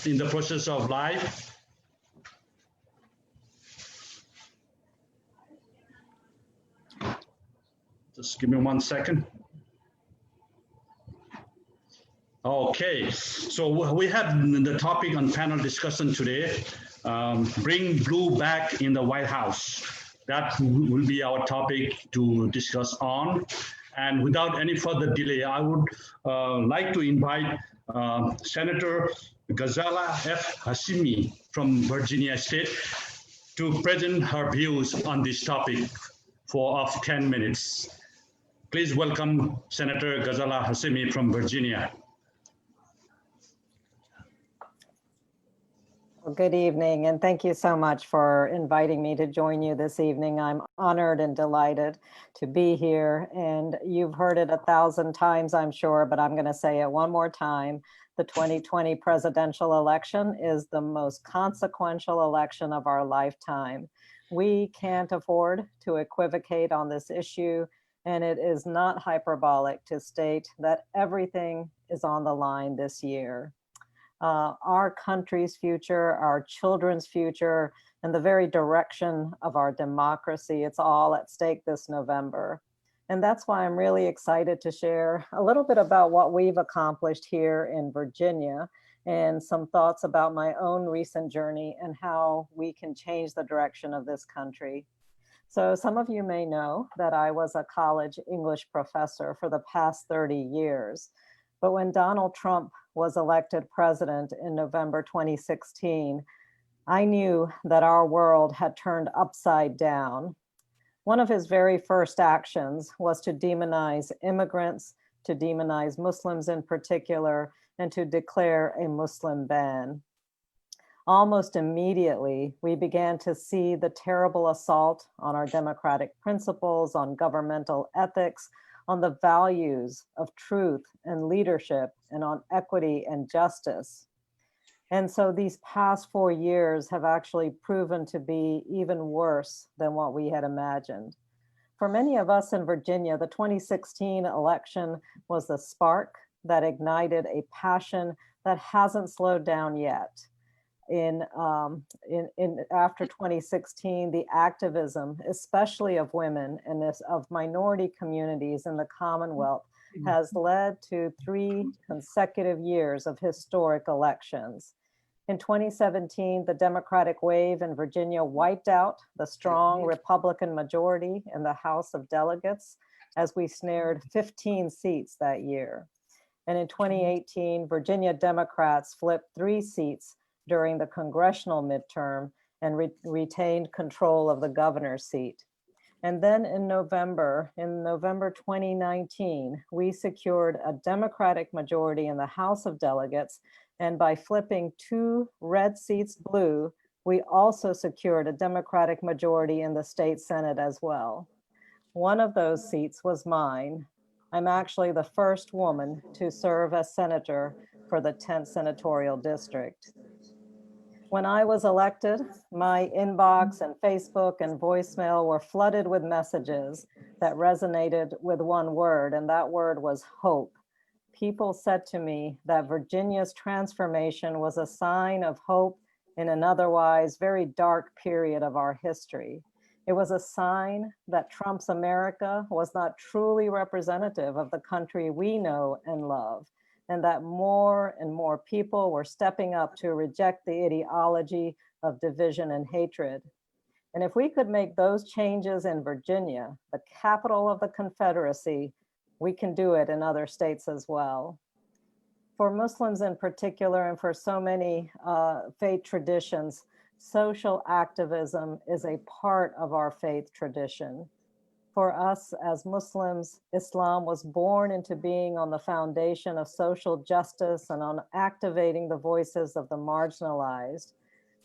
in the process of live. Just give me 1 second. Okay, so we have the topic on panel discussion today, bring blue back in the White House. That will be our topic to discuss on. And without any further delay, I would like to invite Senator Ghazala F. Hashimi from Virginia State to present her views on this topic for 10 minutes. Please welcome Senator Ghazala Hashimi from Virginia. Well, good evening, and thank you so much for inviting me to join you this evening. I'm honored and delighted to be here, and you've heard it 1,000 times, I'm sure, but I'm going to say it one more time. The 2020 presidential election is the most consequential election of our lifetime. We can't afford to equivocate on this issue, and it is not hyperbolic to state that everything is on the line this year. Our country's future, our children's future, and the very direction of our democracy, it's all at stake this November. And that's why I'm really excited to share a little bit about what we've accomplished here in Virginia and some thoughts about my own recent journey and how we can change the direction of this country. So some of you may know that I was a college English professor for the past 30 years. But when Donald Trump was elected president in November 2016, I knew that our world had turned upside down. One of his very first actions was to demonize immigrants, to demonize Muslims in particular, and to declare a Muslim ban. Almost immediately, we began to see the terrible assault on our democratic principles, on governmental ethics, on the values of truth and leadership, and on equity and justice. And so these past 4 years have actually proven to be even worse than what we had imagined. For many of us in Virginia, the 2016 election was the spark that ignited a passion that hasn't slowed down yet. After 2016, the activism, especially of women and of minority communities in the Commonwealth, has led to 3 consecutive years of historic elections. In 2017, the Democratic wave in Virginia wiped out the strong Republican majority in the House of Delegates as we snared 15 seats that year. And in 2018, Virginia Democrats flipped 3 seats during the congressional midterm and retained control of the governor's seat. And then in November 2019, we secured a Democratic majority in the House of Delegates. And by flipping 2 red seats blue, we also secured a Democratic majority in the state Senate as well. One of those seats was mine. I'm actually the first woman to serve as senator for the 10th senatorial district. When I was elected, my inbox and Facebook and voicemail were flooded with messages that resonated with one word, and that word was hope. People said to me that Virginia's transformation was a sign of hope in an otherwise very dark period of our history. It was a sign that Trump's America was not truly representative of the country we know and love, and that more and more people were stepping up to reject the ideology of division and hatred. And if we could make those changes in Virginia, the capital of the Confederacy, we can do it in other states as well. For Muslims in particular, and for so many faith traditions, social activism is a part of our faith tradition. For us as Muslims, Islam was born into being on the foundation of social justice and on activating the voices of the marginalized.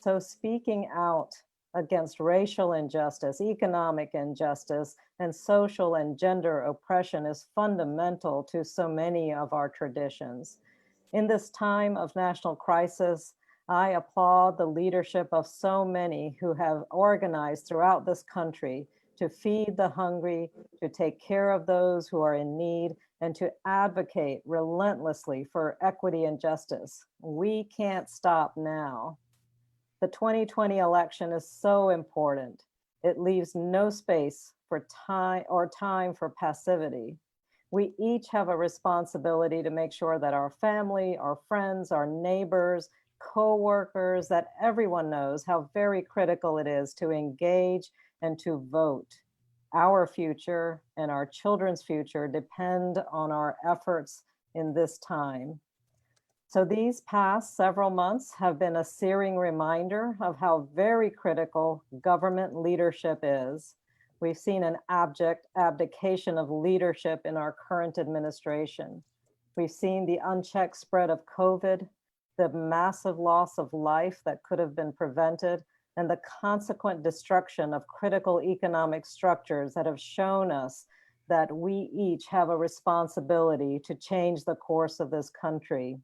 So speaking out against racial injustice, economic injustice, and social and gender oppression is fundamental to so many of our traditions. In this time of national crisis, I applaud the leadership of so many who have organized throughout this country to feed the hungry, to take care of those who are in need, and to advocate relentlessly for equity and justice. We can't stop now. The 2020 election is so important. It leaves no space for time for passivity. We each have a responsibility to make sure that our family, our friends, our neighbors, co-workers, that everyone knows how very critical it is to engage and to vote. Our future and our children's future depend on our efforts in this time. So these past several months have been a searing reminder of how very critical government leadership is. We've seen an abject abdication of leadership in our current administration. We've seen the unchecked spread of COVID, the massive loss of life that could have been prevented, and the consequent destruction of critical economic structures that have shown us that we each have a responsibility to change the course of this country.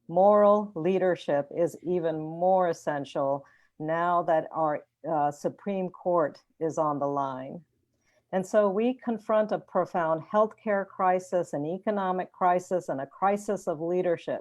Moral leadership is even more essential now that our Supreme Court is on the line. And so we confront a profound healthcare crisis, an economic crisis, and a crisis of leadership.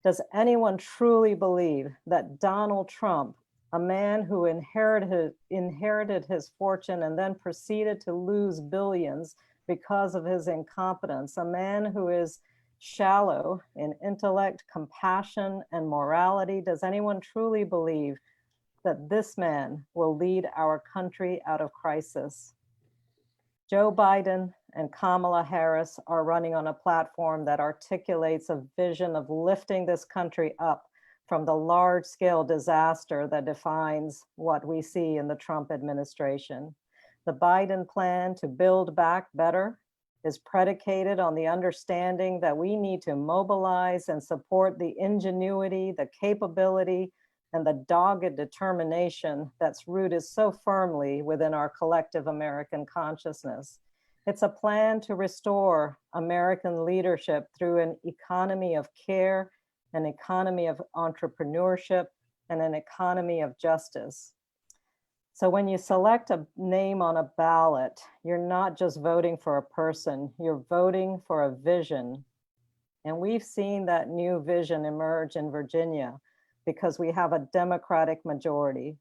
Does anyone truly believe that Donald Trump, a man who inherited his fortune and then proceeded to lose billions because of his incompetence, a man who is shallow in intellect, compassion, and morality, does anyone truly believe that this man will lead our country out of crisis? Joe Biden and Kamala Harris are running on a platform that articulates a vision of lifting this country up from the large-scale disaster that defines what we see in the Trump administration. The Biden plan to build back better is predicated on the understanding that we need to mobilize and support the ingenuity, the capability, and the dogged determination that's rooted so firmly within our collective American consciousness. It's a plan to restore American leadership through an economy of care, an economy of entrepreneurship, and an economy of justice. So when you select a name on a ballot, you're not just voting for a person, you're voting for a vision. And we've seen that new vision emerge in Virginia because we have a Democratic majority.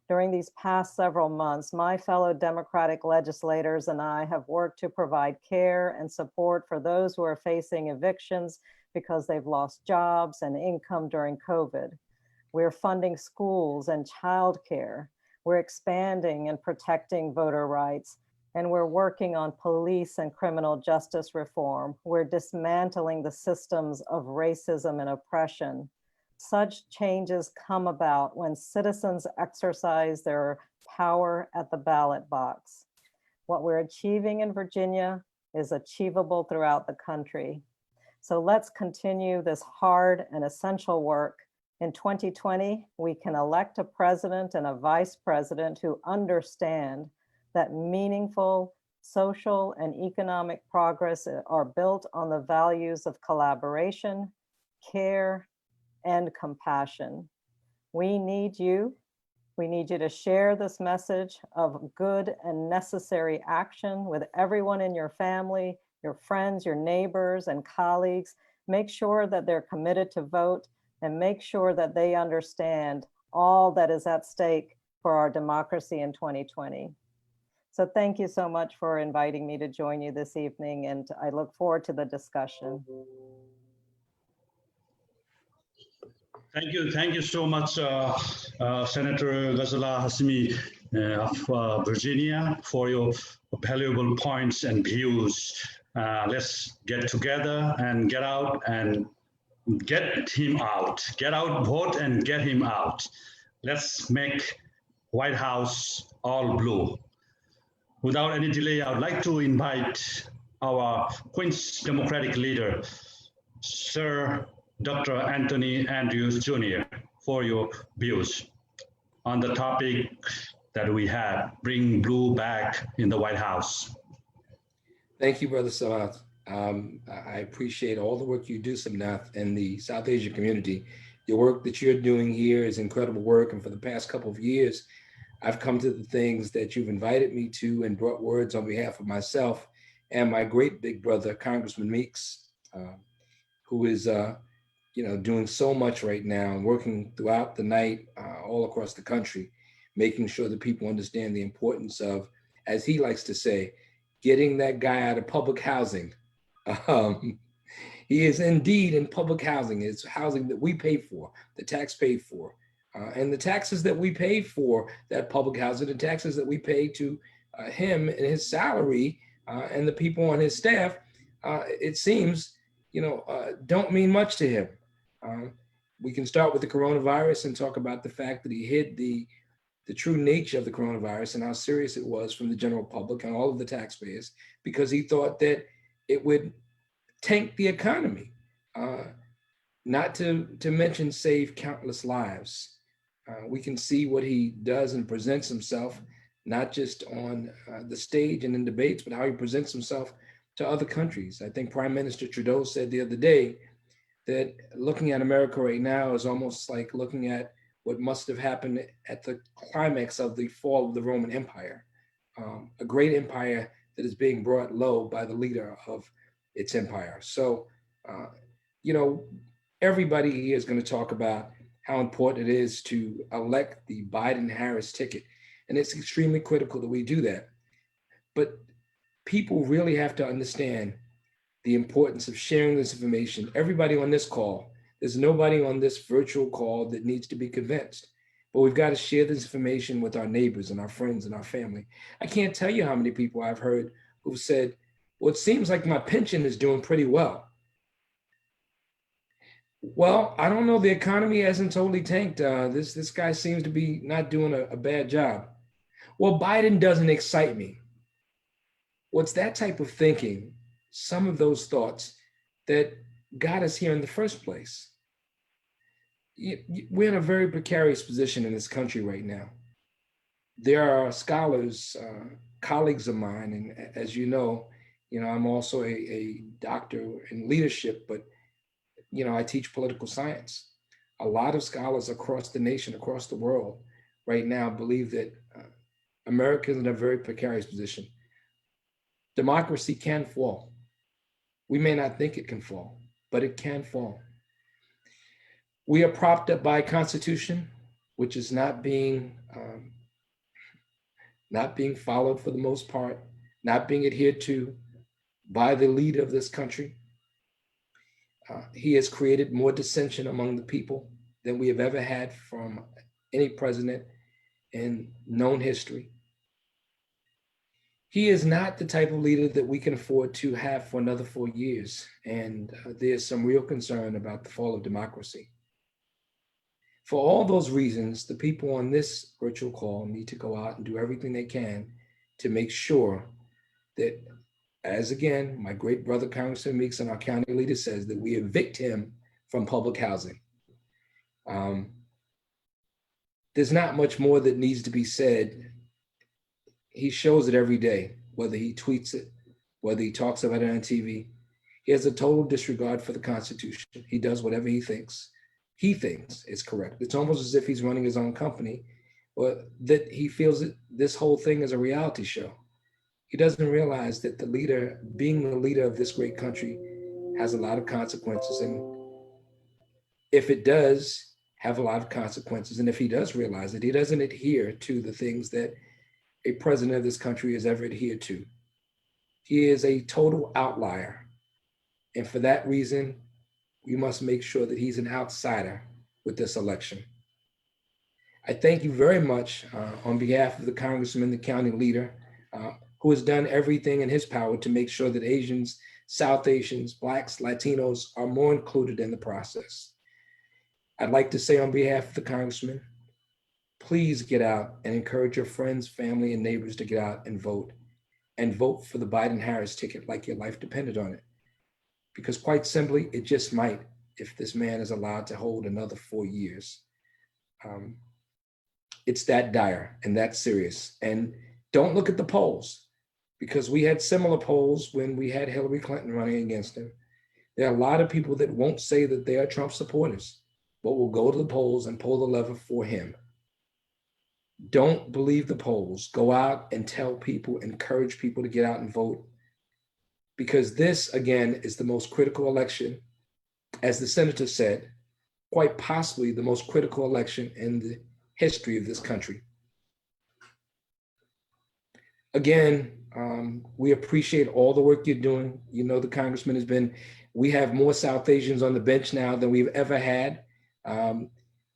During these past several months, my fellow Democratic legislators and I have worked to provide care and support for those who are facing evictions because they've lost jobs and income during COVID. We're funding schools and childcare. We're expanding and protecting voter rights, and we're working on police and criminal justice reform. We're dismantling the systems of racism and oppression. Such changes come about when citizens exercise their power at the ballot box. What we're achieving in Virginia is achievable throughout the country. So let's continue this hard and essential work. In 2020, we can elect a president and a vice president who understand that meaningful social and economic progress are built on the values of collaboration, care, and compassion. We need you. We need you to share this message of good and necessary action with everyone in your family, your friends, your neighbors, and colleagues. Make sure that they're committed to vote, and make sure that they understand all that is at stake for our democracy in 2020. So thank you so much for inviting me to join you this evening, and I look forward to the discussion. Thank you so much, Senator Ghazala Hasmi of Virginia, for your valuable points and views. Let's get together and get out and get him out. Get out, vote, and get him out. Let's make White House all blue. Without any delay, I would like to invite our Queens Democratic leader, Sir Dr. Anthony Andrews Jr., for your views on the topic that we had, bring blue back in the White House. Thank you, Brother Samath. I appreciate all the work you do, Samnath, in the South Asian community. Your work that you're doing here is incredible work. And for the past couple of years, I've come to the things that you've invited me to and brought words on behalf of myself and my great big brother, Congressman Meeks, who is doing so much right now, working throughout the night, all across the country, making sure that people understand the importance of, as he likes to say, getting that guy out of public housing. Um, he is indeed in public housing. It's housing that we pay for, the tax paid for. And the taxes that we pay for that public housing, the taxes that we pay to him and his salary and the people on his staff, it seems, don't mean much to him. We can start with the coronavirus and talk about the fact that he hid the true nature of the coronavirus and how serious it was from the general public and all of the taxpayers, because he thought that it would tank the economy, not to mention save countless lives. We can see what he does and presents himself, not just on the stage and in debates, but how he presents himself to other countries. I think Prime Minister Trudeau said the other day that looking at America right now is almost like looking at what must have happened at the climax of the fall of the Roman Empire, a great empire that is being brought low by the leader of its empire. So, everybody here is going to talk about how important it is to elect the Biden-Harris ticket. And it's extremely critical that we do that. But people really have to understand the importance of sharing this information. Everybody on this call, there's nobody on this virtual call that needs to be convinced, but we've got to share this information with our neighbors and our friends and our family. I can't tell you how many people I've heard who've said, well, it seems like my pension is doing pretty well. Well, I don't know. The economy hasn't totally tanked. This guy seems to be not doing a bad job. Well, Biden doesn't excite me. What's that type of thinking, some of those thoughts that got us here in the first place? We're in a very precarious position in this country right now. There are scholars, colleagues of mine, and as you know, I'm also a doctor in leadership, but I teach political science. A lot of scholars across the nation, across the world right now believe that America is in a very precarious position. Democracy can fall. We may not think it can fall, but it can fall. We are propped up by a constitution, which is not being followed for the most part, not being adhered to by the leader of this country. He has created more dissension among the people than we have ever had from any president in known history. He is not the type of leader that we can afford to have for another 4 years. And there's some real concern about the fall of democracy. For all those reasons, the people on this virtual call need to go out and do everything they can to make sure that, as again, my great brother, Congressman Meeks, and our county leader says, that we evict him from public housing. There's not much more that needs to be said. He shows it every day, whether he tweets it, whether he talks about it on TV. He has a total disregard for the Constitution. He does whatever he thinks is correct. It's almost as if he's running his own company, or that he feels that this whole thing is a reality show. He doesn't realize that being the leader of this great country has a lot of consequences. And if it does have a lot of consequences, and if he does realize that he doesn't adhere to the things that a president of this country has ever adhered to, he is a total outlier. And for that reason, we must make sure that he's an outsider with this election. I thank you very much on behalf of the congressman, the county leader, who has done everything in his power to make sure that Asians, South Asians, Blacks, Latinos are more included in the process. I'd like to say on behalf of the congressman, please get out and encourage your friends, family, and neighbors to get out and vote for the Biden-Harris ticket like your life depended on it. Because quite simply, it just might if this man is allowed to hold another 4 years. It's that dire and that serious. And don't look at the polls, because we had similar polls when we had Hillary Clinton running against him. There are a lot of people that won't say that they are Trump supporters, but will go to the polls and pull the lever for him. Don't believe the polls. Go out and tell people, encourage people to get out and vote. because this, again, is the most critical election, as the senator said, quite possibly the most critical election in the history of this country. Again, we appreciate all the work you're doing. You know, the congressman has been, we have more South Asians on the bench now than we've ever had.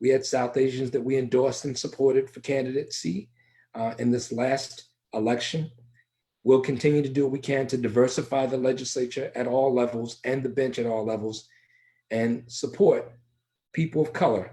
We had South Asians that we endorsed and supported for candidacy in this last election. We'll continue to do what we can to diversify the legislature at all levels and the bench at all levels and support people of color,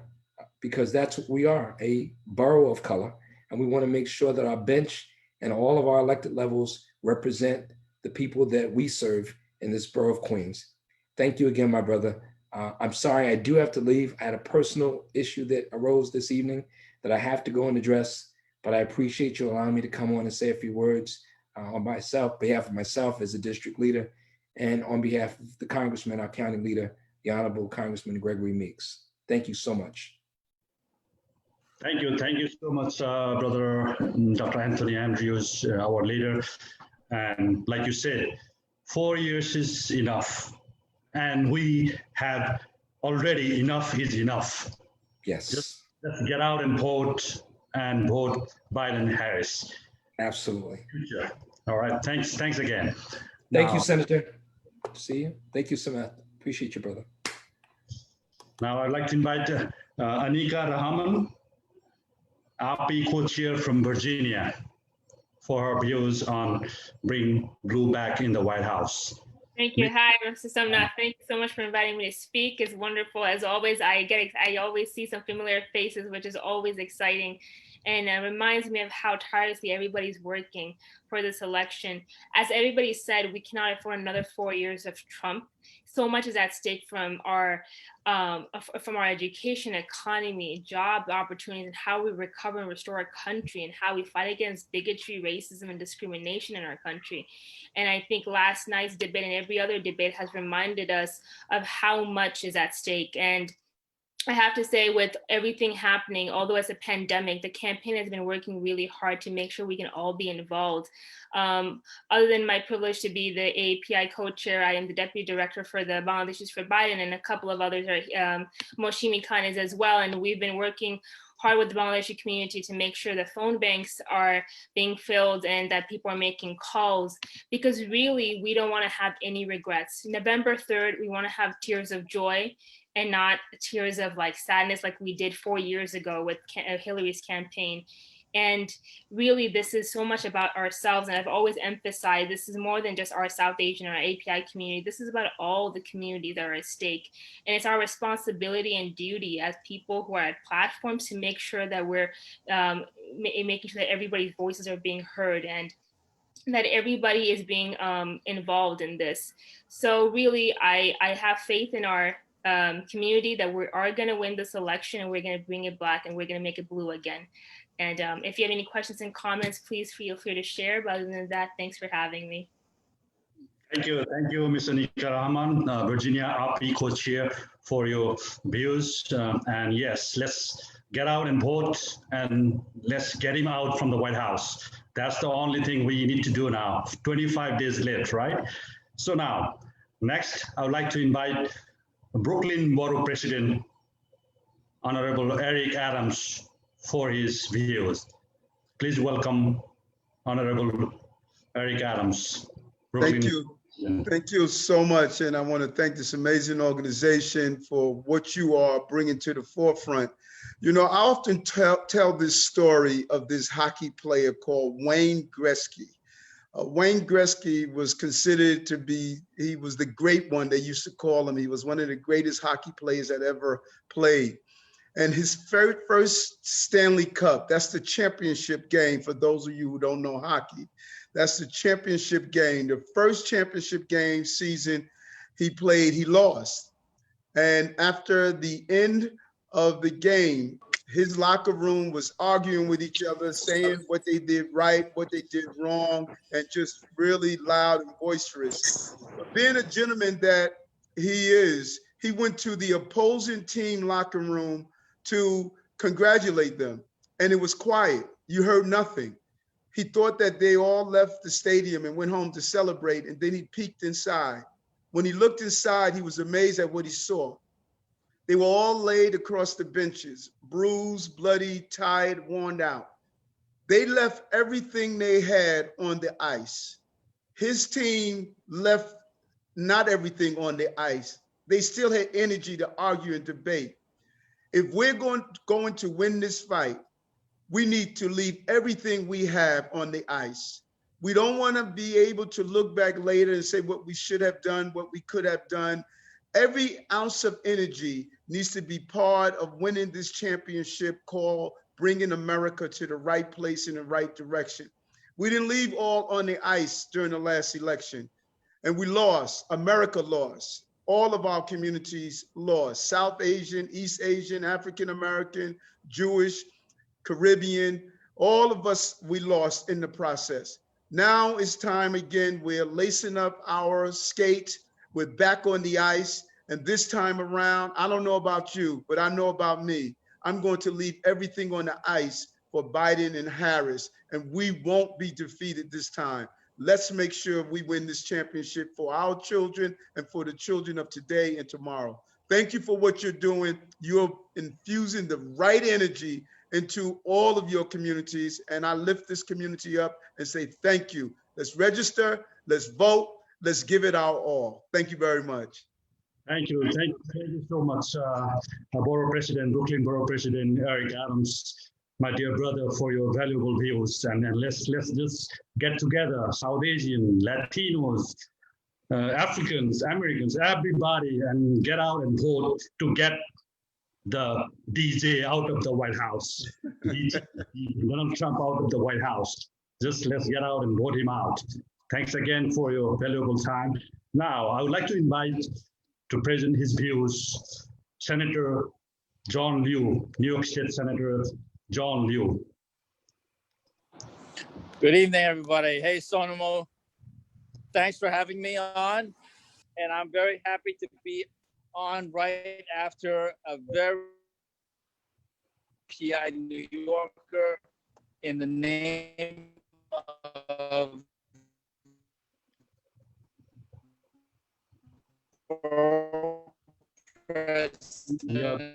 because that's what we are, a borough of color. And we want to make sure that our bench and all of our elected levels represent the people that we serve in this borough of Queens. Thank you again, my brother. I'm sorry, I do have to leave. I had a personal issue that arose this evening that I have to go and address, but I appreciate you allowing me to come on and say a few words on behalf of myself as a district leader, and on behalf of the congressman, our county leader, the Honorable Congressman Gregory Meeks. Thank you so much. Thank you. Thank you so much, Brother Dr. Anthony Andrews, our leader. And like you said, 4 years is enough. And we have already enough is enough. Yes. Just get out and vote Biden-Harris. Absolutely. All right. Thanks again. Thank you, Senator. See you. Thank you, Samantha. Appreciate you, brother. Now I'd like to invite Anika Rahman, API co-chair from Virginia, for her views on bring blue back in the White House. Thank you. Hi, Mr. Sumnath. Thank you so much for inviting me to speak. It's wonderful. As always, I always see some familiar faces, which is always exciting. And it reminds me of how tirelessly everybody's working for this election. As everybody said, we cannot afford another 4 years of Trump. So much is at stake from our education, economy, job opportunities, and how we recover and restore our country, and how we fight against bigotry, racism, and discrimination in our country. And I think last night's debate and every other debate has reminded us of how much is at stake. And I have to say, with everything happening, although it's a pandemic, the campaign has been working really hard to make sure we can all be involved. Other than my privilege to be the API co-chair, I am the deputy director for the Bangladeshis for Biden, and a couple of others are Moshimi Khan is as well. And we've been working hard with the Bangladeshi community to make sure the phone banks are being filled and that people are making calls, because really we don't want to have any regrets. November 3rd, we want to have tears of joy and not tears of like sadness like we did 4 years ago with Hillary's campaign. And really, this is so much about ourselves. And I've always emphasized this is more than just our South Asian or our API community. This is about all the communities that are at stake. And it's our responsibility and duty as people who are at platforms to make sure that we're making sure that everybody's voices are being heard and that everybody is being involved in this. So really, I have faith in our community that we are going to win this election, and we're going to bring it black and we're going to make it blue again. And if you have any questions and comments, please feel free to share. But other than that, thanks for having me. Thank you, Ms. Anika Rahman, Virginia API co-chair, for your views. And yes, let's get out and vote, and let's get him out from the White House. That's the only thing we need to do now. 25 days late, right? So now, next, I would like to invite Brooklyn Borough President, Honorable Eric Adams, for his views. Please welcome Honorable Eric Adams. Brooklyn. Thank you. Thank you so much. And I want to thank this amazing organization for what you are bringing to the forefront. You know, I often tell this story of this hockey player called Wayne Gretzky. Wayne Gretzky was considered to be, he was the great one, they used to call him. He was one of the greatest hockey players that ever played. And his first Stanley Cup, that's the championship game for those of you who don't know hockey. That's the championship game. The first championship game season he played, he lost. And after the end of the game, his locker room was arguing with each other, saying what they did right, what they did wrong, and just really loud and boisterous. But being a gentleman that he is, he went to the opposing team locker room to congratulate them. And it was quiet. You heard nothing. He thought that they all left the stadium and went home to celebrate, and then he peeked inside. When he looked inside, he was amazed at what he saw. They were all laid across the benches, bruised, bloody, tired, worn out. They left everything they had on the ice. His team left not everything on the ice. They still had energy to argue and debate. If we're going to win this fight, we need to leave everything we have on the ice. We don't want to be able to look back later and say what we should have done, what we could have done. Every ounce of energy needs to be part of winning this championship called bringing America to the right place in the right direction. We didn't leave all on the ice during the last election, and we lost. America lost. All of our communities lost. South Asian, East Asian, African American, Jewish, Caribbean, all of us, we lost in the process. Now it's time again, we're lacing up our skates, we're back on the ice, and this time around, I don't know about you, but I know about me. I'm going to leave everything on the ice for Biden and Harris, and we won't be defeated this time. Let's make sure we win this championship for our children and for the children of today and tomorrow. Thank you for what you're doing. You're infusing the right energy into all of your communities, and I lift this community up and say thank you. Let's register, let's vote, let's give it our all. Thank you very much. Thank you. Thank you so much, Borough President, Brooklyn Borough President Eric Adams, my dear brother, for your valuable views. And let's just get together, South Asian, Latinos, Africans, Americans, everybody, and get out and vote to get the DJ out of the White House, Donald Trump out of the White House. Just let's get out and vote him out. Thanks again for your valuable time. Now, I would like to invite to present his views, Senator John Liu, New York State Senator John Liu. Good evening, everybody. Hey, Sonomo. Thanks for having me on. And I'm very happy to be on right after a very PI New Yorker in the name of President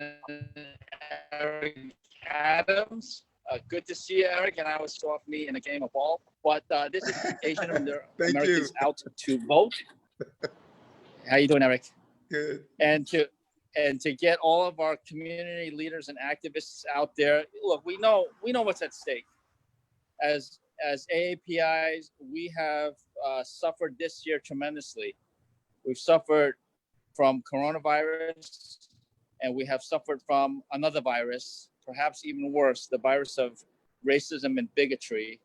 Eric Adams. Good to see you, Eric, and I was off me in a game of ball. But this is Asian Americans out to vote. How you doing, Eric? Good. And to get all of our community leaders and activists out there. Look, we know what's at stake. As AAPIs, we have suffered this year tremendously. We've suffered from coronavirus, and we have suffered from another virus, perhaps even worse, the virus of racism and bigotry,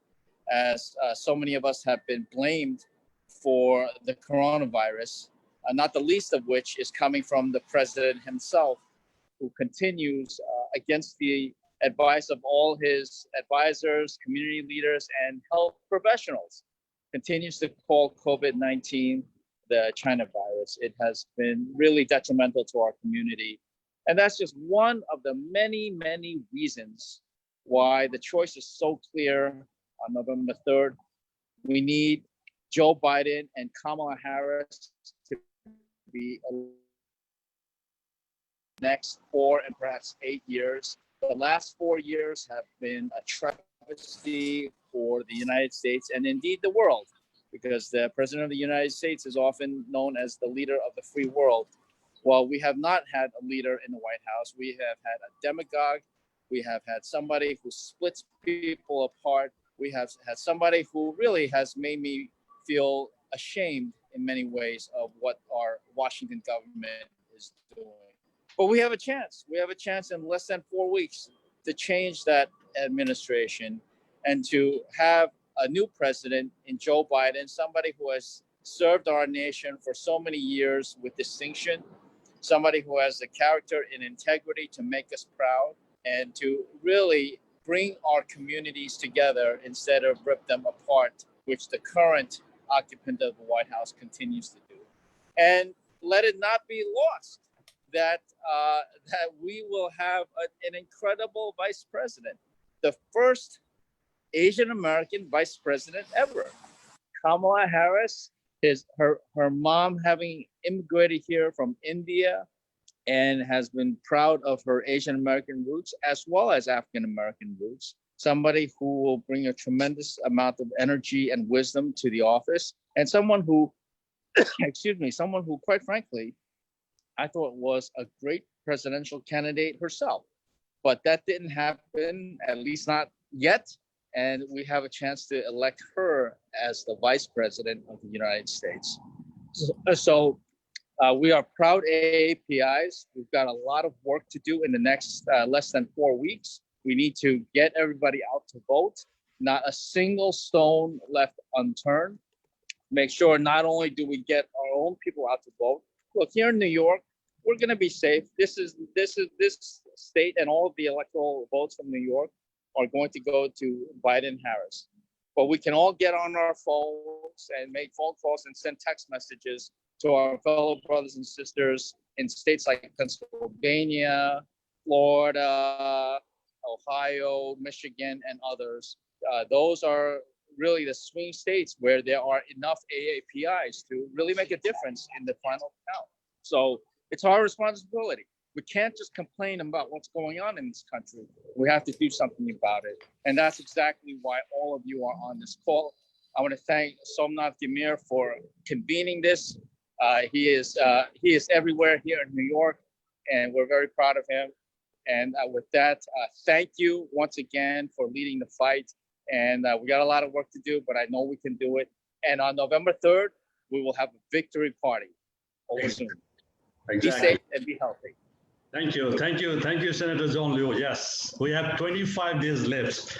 as so many of us have been blamed for the coronavirus, not the least of which is coming from the president himself, who continues against the advice of all his advisors, community leaders, and health professionals, continues to call COVID-19 the China virus. It has been really detrimental to our community. And that's just one of the many, many reasons why the choice is so clear on November 3rd. We need Joe Biden and Kamala Harris to be next 4 and perhaps 8 years. The last 4 years have been a travesty for the United States and indeed the world, because the president of the United States is often known as the leader of the free world. Well, we have not had a leader in the White House. We have had a demagogue. We have had somebody who splits people apart. We have had somebody who really has made me feel ashamed in many ways of what our Washington government is doing. But we have a chance. We have a chance in less than 4 weeks to change that administration and to have a new president in Joe Biden, somebody who has served our nation for so many years with distinction, somebody who has the character and integrity to make us proud and to really bring our communities together instead of rip them apart, which the current occupant of the White House continues to do. And let it not be lost that we will have an incredible vice president, the first Asian American vice president ever. Kamala Harris, her mom having immigrated here from India and has been proud of her Asian American roots as well as African American roots. Somebody who will bring a tremendous amount of energy and wisdom to the office, and someone who, excuse me, someone who, quite frankly, I thought was a great presidential candidate herself. But that didn't happen, at least not yet. And we have a chance to elect her as the vice president of the United States. So we are proud AAPIs. We've got a lot of work to do in the next less than 4 weeks. We need to get everybody out to vote. Not a single stone left unturned. Make sure not only do we get our own people out to vote. Look, here in New York, we're going to be safe. This state and all of the electoral votes from New York are going to go to Biden Harris. But we can all get on our phones and make phone calls and send text messages to our fellow brothers and sisters in states like Pennsylvania, Florida, Ohio, Michigan, and others. Those are really the swing states where there are enough AAPIs to really make a difference in the final count. So it's our responsibility. We can't just complain about what's going on in this country. We have to do something about it. And that's exactly why all of you are on this call. I want to thank Somnath Demir for convening this. He is everywhere here in New York, and we're very proud of him. And with that, thank you once again for leading the fight. And we got a lot of work to do, but I know we can do it. And on November 3rd, we will have a victory party over Zoom. Exactly. Be safe and be healthy. Thank you, Senator John Liu. Yes, we have 25 days left.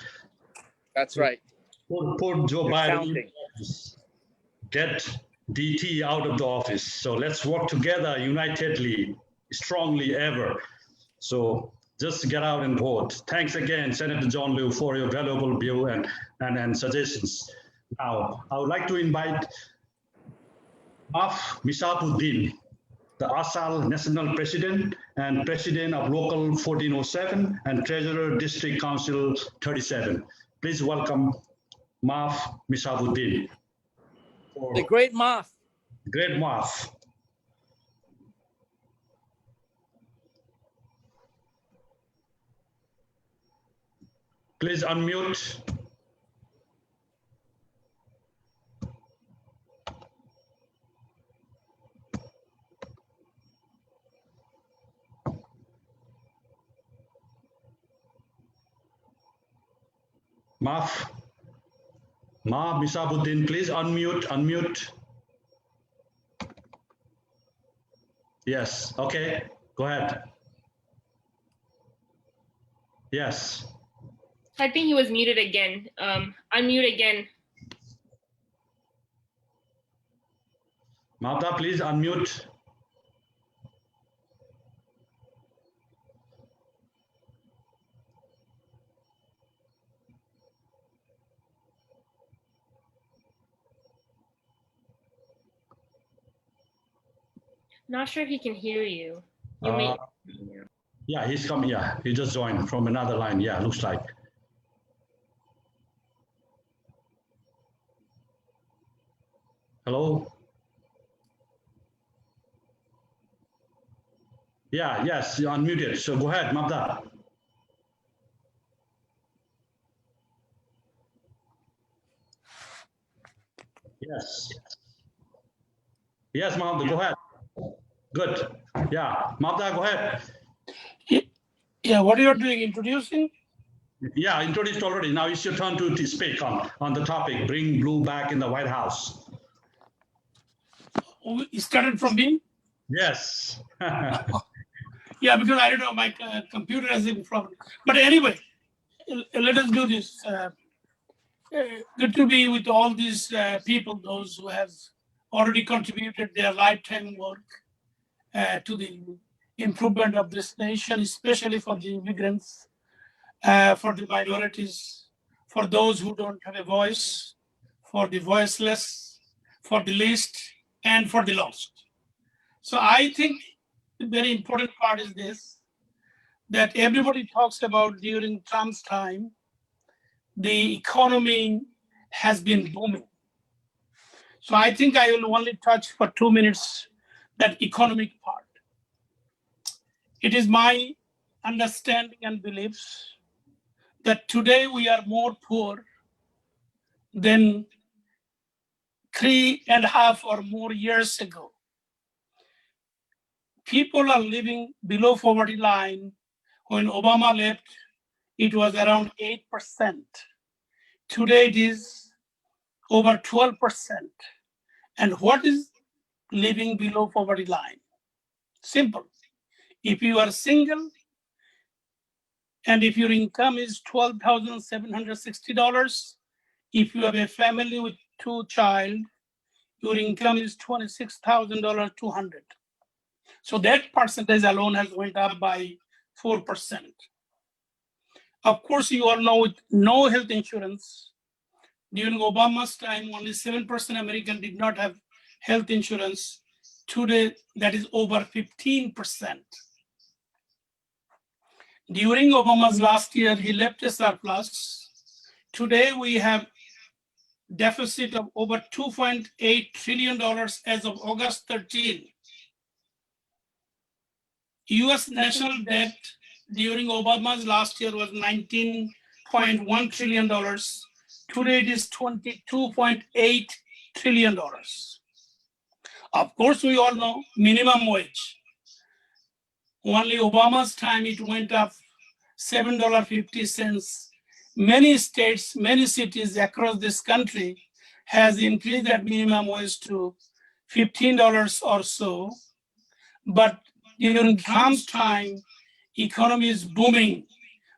That's right. Put Joe You're Biden counting. in office. Get DT out of the office. So let's work together, unitedly, strongly ever. So just get out and vote. Thanks again, Senator John Liu, for your valuable view and suggestions. Now, I would like to invite Af Misabuddin, the ASAL National President and President of Local 1407 and Treasurer District Council 37. Please welcome Maf Misabuddin. The great Maf. Great Maf. Please unmute. Maf Misabuddin, please unmute. Yes, okay, go ahead. Yes. I think he was muted again. Unmute again. Mavda, please unmute. Not sure if he can hear you. You may. Yeah, he's coming. Yeah, he just joined from another line. Yeah, looks like. Hello? Yeah, yes, you're unmuted. So go ahead, Mavda. Yes. Yes, Mavda, go ahead. Good. Yeah, Mavda, go ahead. Yeah, what you're doing, introducing? Yeah, introduced already. Now it's your turn to speak on the topic, bring blue back in the White House. It started from me? Yes. Yeah, because I don't know, my computer has a problem. But anyway, let us do this. Good to be with all these people, those who have already contributed their lifetime work to the improvement of this nation, especially for the immigrants, for the minorities, for those who don't have a voice, for the voiceless, for the least, and for the lost. So I think the very important part is this, that everybody talks about during Trump's time, the economy has been booming. So I think I will only touch for 2 minutes that economic part. It is my understanding and beliefs that today we are more poor than 3.5 or more years ago. People are living below poverty line. When Obama left, it was around 8%. Today it is over 12%. And what is living below poverty line? Simple. If you are single and if your income is $12,760, if you have a family with 2 children, your income is $26,200. So that percentage alone has went up by 4%. Of course, you all know with no health insurance, during Obama's time, only 7% American did not have health insurance. Today, that is over 15%. During Obama's last year, he left a surplus. Today, we have deficit of over $2.8 trillion as of August 13. US national debt during Obama's last year was $19.1 trillion. Today it is $22.8 trillion. Of course, we all know minimum wage. Only Obama's time it went up $7.50. Many states, many cities across this country has increased that minimum wage to $15 or so. But during Trump's time, economy is booming,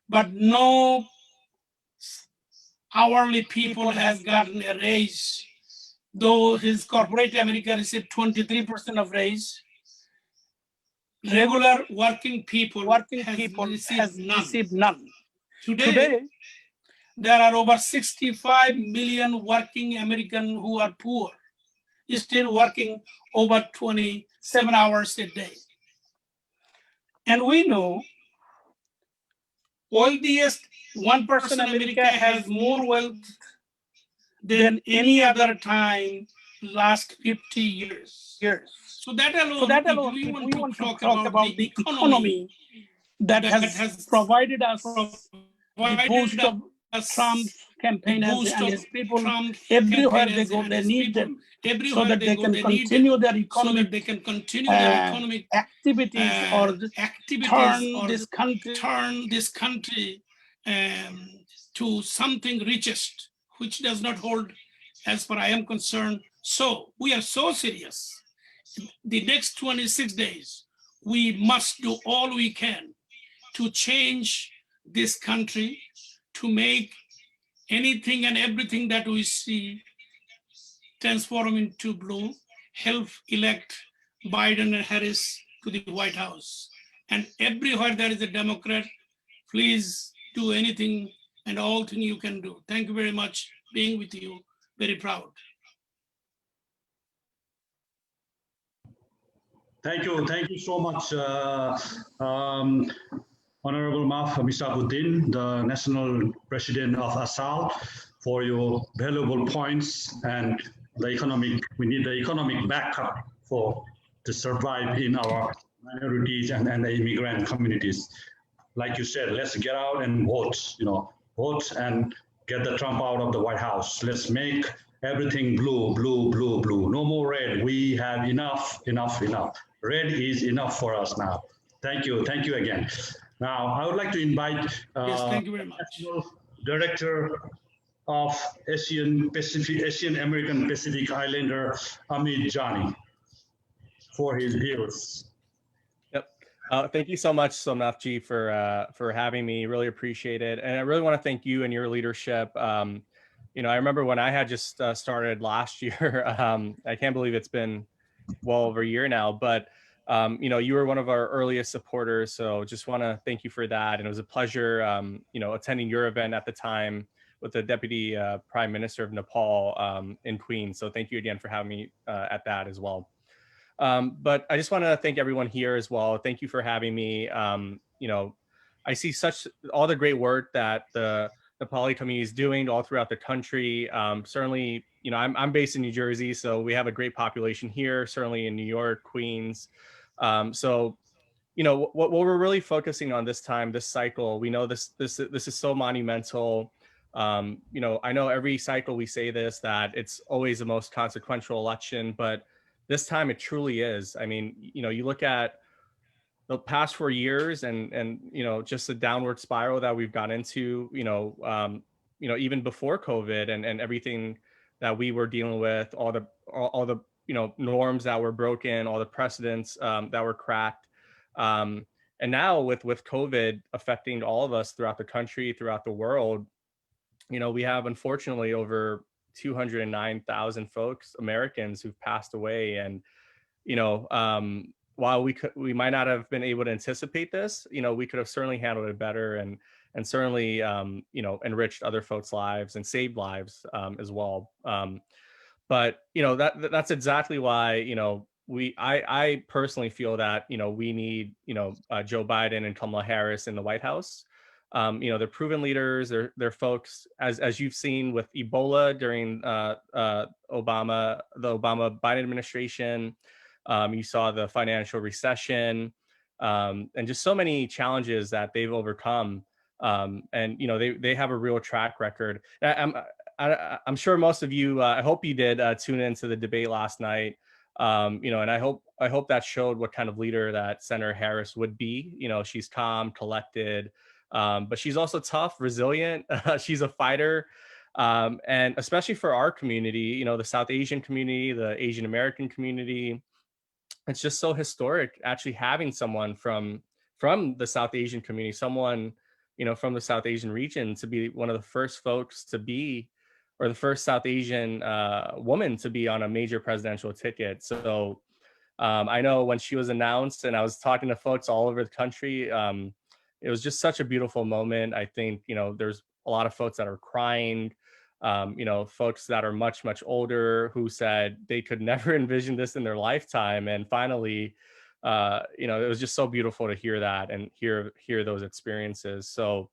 but no hourly people has gotten a raise. Though his corporate America received 23% of raise, regular working people has received none. Today, there are over 65 million working Americans who are poor, still working over 27 hours a day. And we know wealthiest 1% America has more wealth than any other time last 50 years. So that alone, if we want to talk about the economy that has provided us the boost of Trump's campaign and his people, everywhere they go, they need them so that they can continue their economic activities or turn this country to something richest, which does not hold as far I am concerned. So we are so serious. The next 26 days, we must do all we can to change this country, to make anything and everything that we see transform into blue, help elect Biden and Harris to the White House. And everywhere there is a Democrat, please do anything and all thing you can do. Thank you very much. Being with you, very proud. Thank you so much, Honorable Misabuddin, the National President of ASAL, for your valuable points and the economic. We need the economic backup to survive in our minorities and the immigrant communities. Like you said, let's get out and vote. Vote and get the Trump out of the White House. Let's make everything blue, blue, blue, blue. No more red. We have enough. Red is enough for us now. Thank you again. Now, I would like to invite Yes, thank you very much. National Director of Asian American Pacific Islander, Amit Jani, for his views. Yep. Thank you so much, Somnathji, for having me. Really appreciate it. And I really want to thank you and your leadership. I remember when I had just started last year, I can't believe it's been well over a year now, but you were one of our earliest supporters. So just want to thank you for that. And it was a pleasure, attending your event at the time with the Deputy Prime Minister of Nepal in Queens. So thank you again for having me at that as well. But I just want to thank everyone here as well. Thank you for having me. I see all the great work that the Nepali community is doing all throughout the country. Certainly, I'm based in New Jersey, so we have a great population here, certainly in New York, Queens. So what we're really focusing on this time, this cycle, we know this is so monumental. I know every cycle we say this, that it's always the most consequential election, but this time it truly is. I mean, you look at the past 4 years and just the downward spiral that we've got into, even before COVID and everything that we were dealing with, all the norms that were broken, all the precedents that were cracked. And now with COVID affecting all of us throughout the country, throughout the world, we have unfortunately over 209,000 folks, Americans, who've passed away. And while we might not have been able to anticipate this, we could have certainly handled it better and certainly enriched other folks' lives and saved lives as well. But that's exactly why I personally feel that we need Joe Biden and Kamala Harris in the White House. They're proven leaders. They're folks, as you've seen with Ebola during the Obama Biden administration. You saw the financial recession, and just so many challenges that they've overcome. And they have a real track record. I'm sure most of you, I hope you did tune into the debate last night. And I hope that showed what kind of leader that Senator Harris would be. She's calm, collected, but she's also tough, resilient. She's a fighter. And especially for our community, the South Asian community, the Asian American community, it's just so historic actually having someone from the South Asian community, someone from the South Asian region, to be one of the first folks to be, or the first South Asian woman to be on a major presidential ticket. So I know when she was announced, and I was talking to folks all over the country, it was just such a beautiful moment. I think there's a lot of folks that are crying. Folks that are much, much older who said they could never envision this in their lifetime. And finally, it was just so beautiful to hear that and hear those experiences. So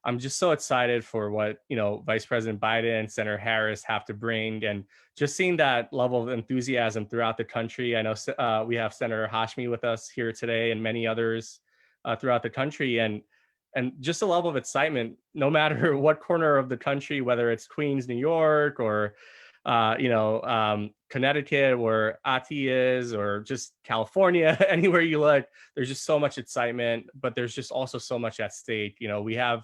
I'm just so excited for what, Vice President Biden and Senator Harris have to bring, and just seeing that level of enthusiasm throughout the country. I know we have Senator Hashmi with us here today, and many others throughout the country. And just a level of excitement, no matter what corner of the country, whether it's Queens, New York, or Connecticut, where Ati is, or just California, anywhere you look, there's just so much excitement, but there's just also so much at stake. We have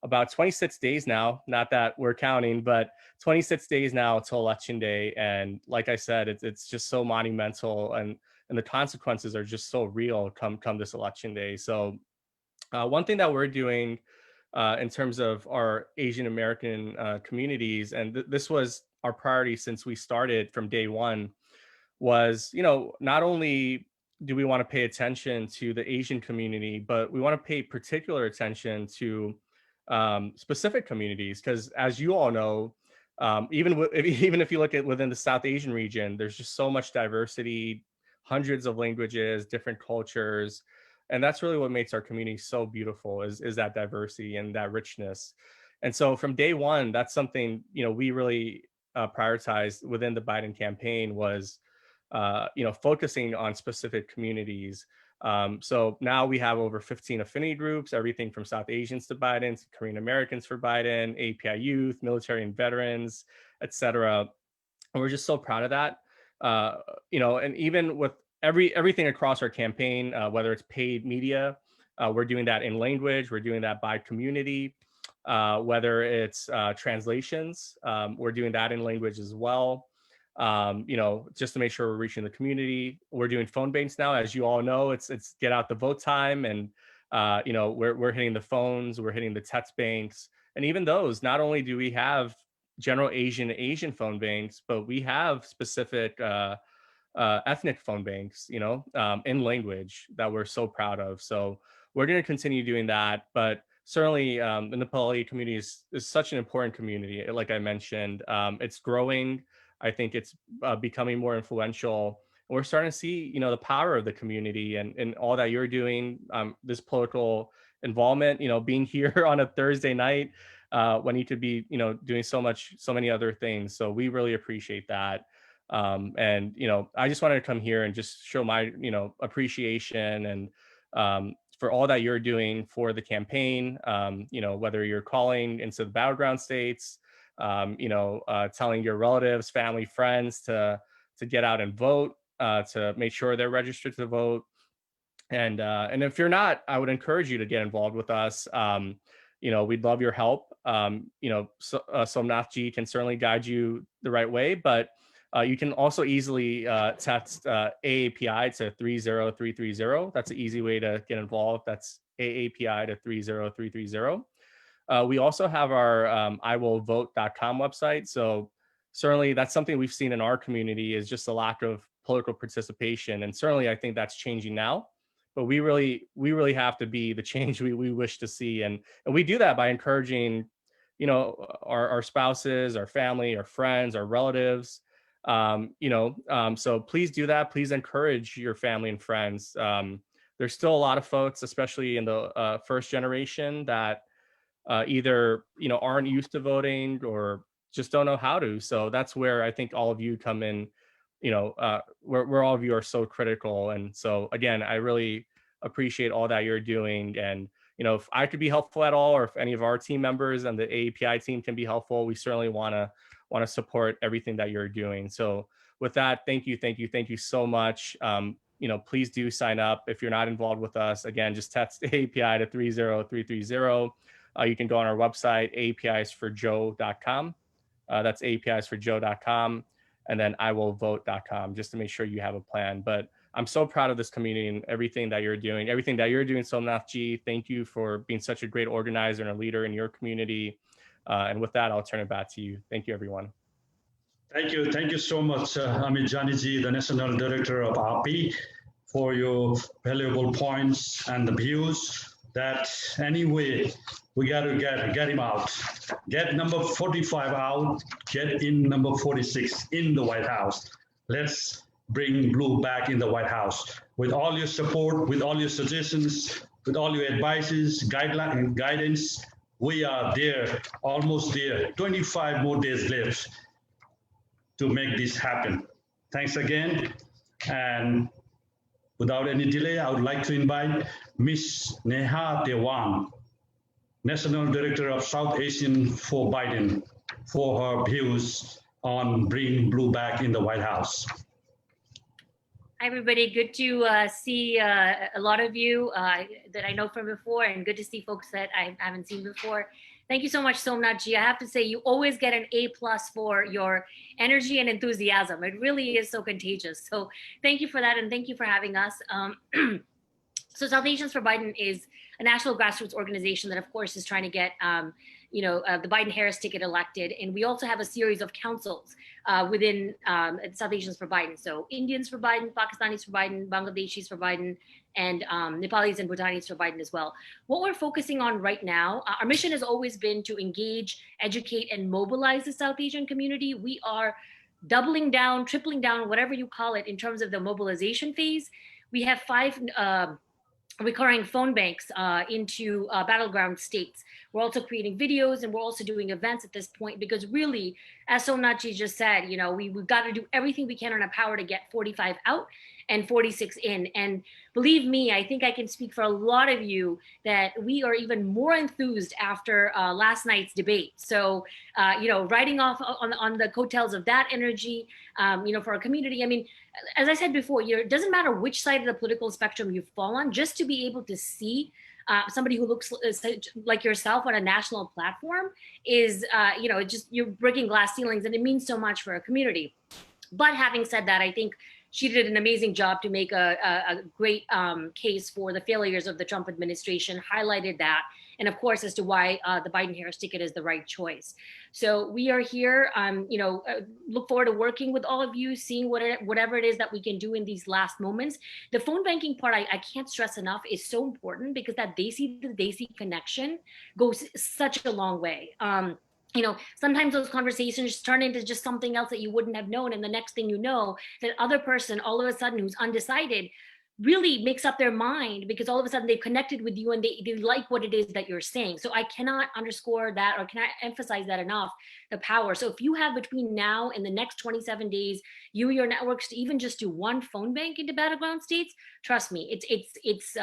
about 26 days now, not that we're counting, but 26 days now till Election Day. And like I said, it's just so monumental, and the consequences are just so real come this Election Day. So one thing that we're doing in terms of our Asian American communities, and this was our priority since we started from day one, was, not only do we want to pay attention to the Asian community, but we want to pay particular attention to specific communities, because as you all know, even if you look at within the South Asian region, there's just so much diversity, hundreds of languages, different cultures. And that's really what makes our community so beautiful, is that diversity and that richness. And so from day one, that's something, we really prioritized within the Biden campaign, was, focusing on specific communities. So now we have over 15 affinity groups, everything from South Asians to Biden, to Korean Americans for Biden, API youth, military and veterans, et cetera. And we're just so proud of that. And even with everything across our campaign, whether it's paid media, we're doing that in language, we're doing that by community, whether it's translations, we're doing that in language as well. Just to make sure we're reaching the community. We're doing phone banks now, as you all know. It's get out the vote time, and we're hitting the phones, we're hitting the text banks, and even those. Not only do we have general Asian phone banks, but we have specific ethnic phone banks, in language, that we're so proud of. So we're going to continue doing that. But certainly the Nepali community is such an important community. Like I mentioned, it's growing. I think it's becoming more influential. And we're starting to see, the power of the community and all that you're doing, this political involvement, being here on a Thursday night, when you could be, doing so many other things. So we really appreciate that. And, I just wanted to come here and just show my, appreciation and for all that you're doing for the campaign, whether you're calling into the battleground states, telling your relatives, family, friends to get out and vote, to make sure they're registered to vote. And if you're not, I would encourage you to get involved with us. We'd love your help. Somnath Ji can certainly guide you the right way, but you can also easily text AAPI to 30330. That's an easy way to get involved. That's AAPI to 30330. We also have our iwillvote.com website. So certainly that's something we've seen in our community is just a lack of political participation. And certainly I think that's changing now. But we really have to be the change we wish to see. And we do that by encouraging, our spouses, our family, our friends, our relatives. So please do that. Please encourage your family and friends. There's still a lot of folks, especially in the first generation, that either aren't used to voting or just don't know how to. So that's where I think all of you come in, where all of you are so critical. And so again, I really appreciate all that you're doing. And if I could be helpful at all, or if any of our team members and the AAPI team can be helpful, we certainly want to support everything that you're doing. So with that, thank you so much. Please do sign up if you're not involved with us. Again, just text AAPI to 30330. You can go on our website, aapisforjoe.com. That's aapisforjoe.com. And then iwillvote.com, just to make sure you have a plan. But I'm so proud of this community and everything that you're doing. Somnath Ji, thank you for being such a great organizer and a leader in your community. And with that, I'll turn it back to you. Thank you, everyone. Thank you so much, Amit Janiji, the National Director of RP, for your valuable points and the views that anyway, we got to get him out. Get number 45 out, get in number 46 in the White House. Let's bring blue back in the White House. With all your support, with all your suggestions, with all your advices, guidance, we are there, almost there, 25 more days left to make this happen. Thanks again. And without any delay, I would like to invite Ms. Neha Dewan, National Director of South Asian for Biden, for her views on bringing blue back in the White House. Hi, everybody. Good to see a lot of you that I know from before, and good to see folks that I haven't seen before. Thank you so much, Somnath Ji. I have to say, you always get an A+ for your energy and enthusiasm. It really is so contagious. So thank you for that, and thank you for having us. So South Asians for Biden is a national grassroots organization that, of course, is trying to get the Biden-Harris ticket elected. And we also have a series of councils within South Asians for Biden. So Indians for Biden, Pakistanis for Biden, Bangladeshis for Biden, and Nepalis and Bhutanis for Biden as well. What we're focusing on right now, our mission has always been to engage, educate, and mobilize the South Asian community. We are doubling down, tripling down, whatever you call it, in terms of the mobilization phase. We have 5 recurring phone banks into battleground states. We're also creating videos, and we're also doing events at this point, because really, as Somnath Ji just said, we've got to do everything we can in our power to get 45 out and 46 in. And believe me, I think I can speak for a lot of you that we are even more enthused after last night's debate. So, riding off on the coattails of that energy, for our community. I mean, as I said before, it doesn't matter which side of the political spectrum you fall on, just to be able to see somebody who looks like yourself on a national platform is, you're breaking glass ceilings, and it means so much for a community. But having said that, I think she did an amazing job to make a great case for the failures of the Trump administration, highlighted that, and of course, as to why the Biden-Harris ticket is the right choice. So we are here, look forward to working with all of you, seeing whatever it is that we can do in these last moments. The phone banking part, I can't stress enough, is so important, because that Desi to Desi connection goes such a long way. Sometimes those conversations turn into just something else that you wouldn't have known. And the next thing you know, that other person, all of a sudden, who's undecided, really makes up their mind, because all of a sudden they've connected with you and they like what it is that you're saying. So I cannot underscore that, or can I emphasize that enough, the power. So if you have between now and the next 27 days, you, your networks, to even just do one phone bank into battleground states, trust me, it's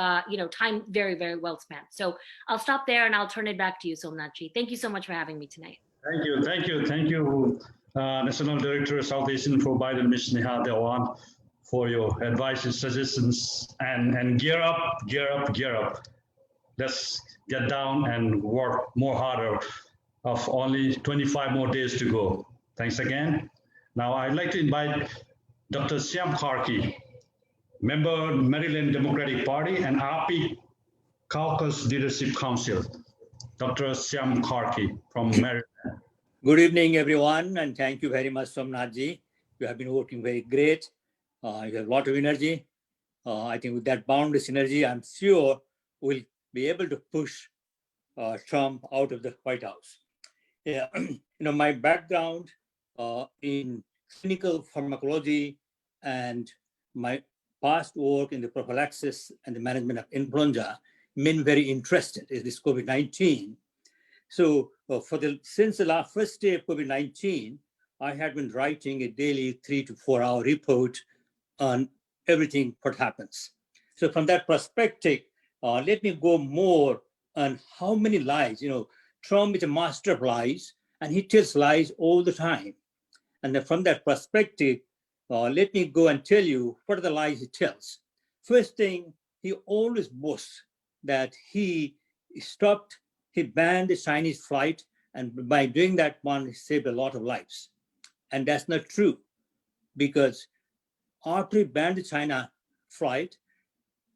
time very, very well spent. So I'll stop there and I'll turn it back to you, Somnathji. Thank you so much for having me tonight. Thank you, National Director of South Asian for Biden, Ms. Neha Dewan, for your advice and suggestions. And gear up. Let's get down and work more harder. Of only 25 more days to go. Thanks again. Now I'd like to invite Dr. Syam Karki, member Maryland Democratic Party and API Caucus Leadership Council. Dr. Syam Karki from Maryland. Good evening, everyone, and thank you very much, Somnathji. You have been working very great. You have a lot of energy. I think with that boundless energy, I'm sure we'll be able to push Trump out of the White House. Yeah, my background in clinical pharmacology and my past work in the prophylaxis and the management of influenza been very interested in this COVID-19. So since the first day of COVID-19, I had been writing a daily 3 to 4 hour report on everything what happens. So from that perspective, let me go more on how many lies. Trump is a master of lies, and he tells lies all the time. And then from that perspective, let me go and tell you what are the lies he tells. First thing, he always boasts that he banned the Chinese flight, and by doing that one, he saved a lot of lives. And that's not true, because after he banned the China flight,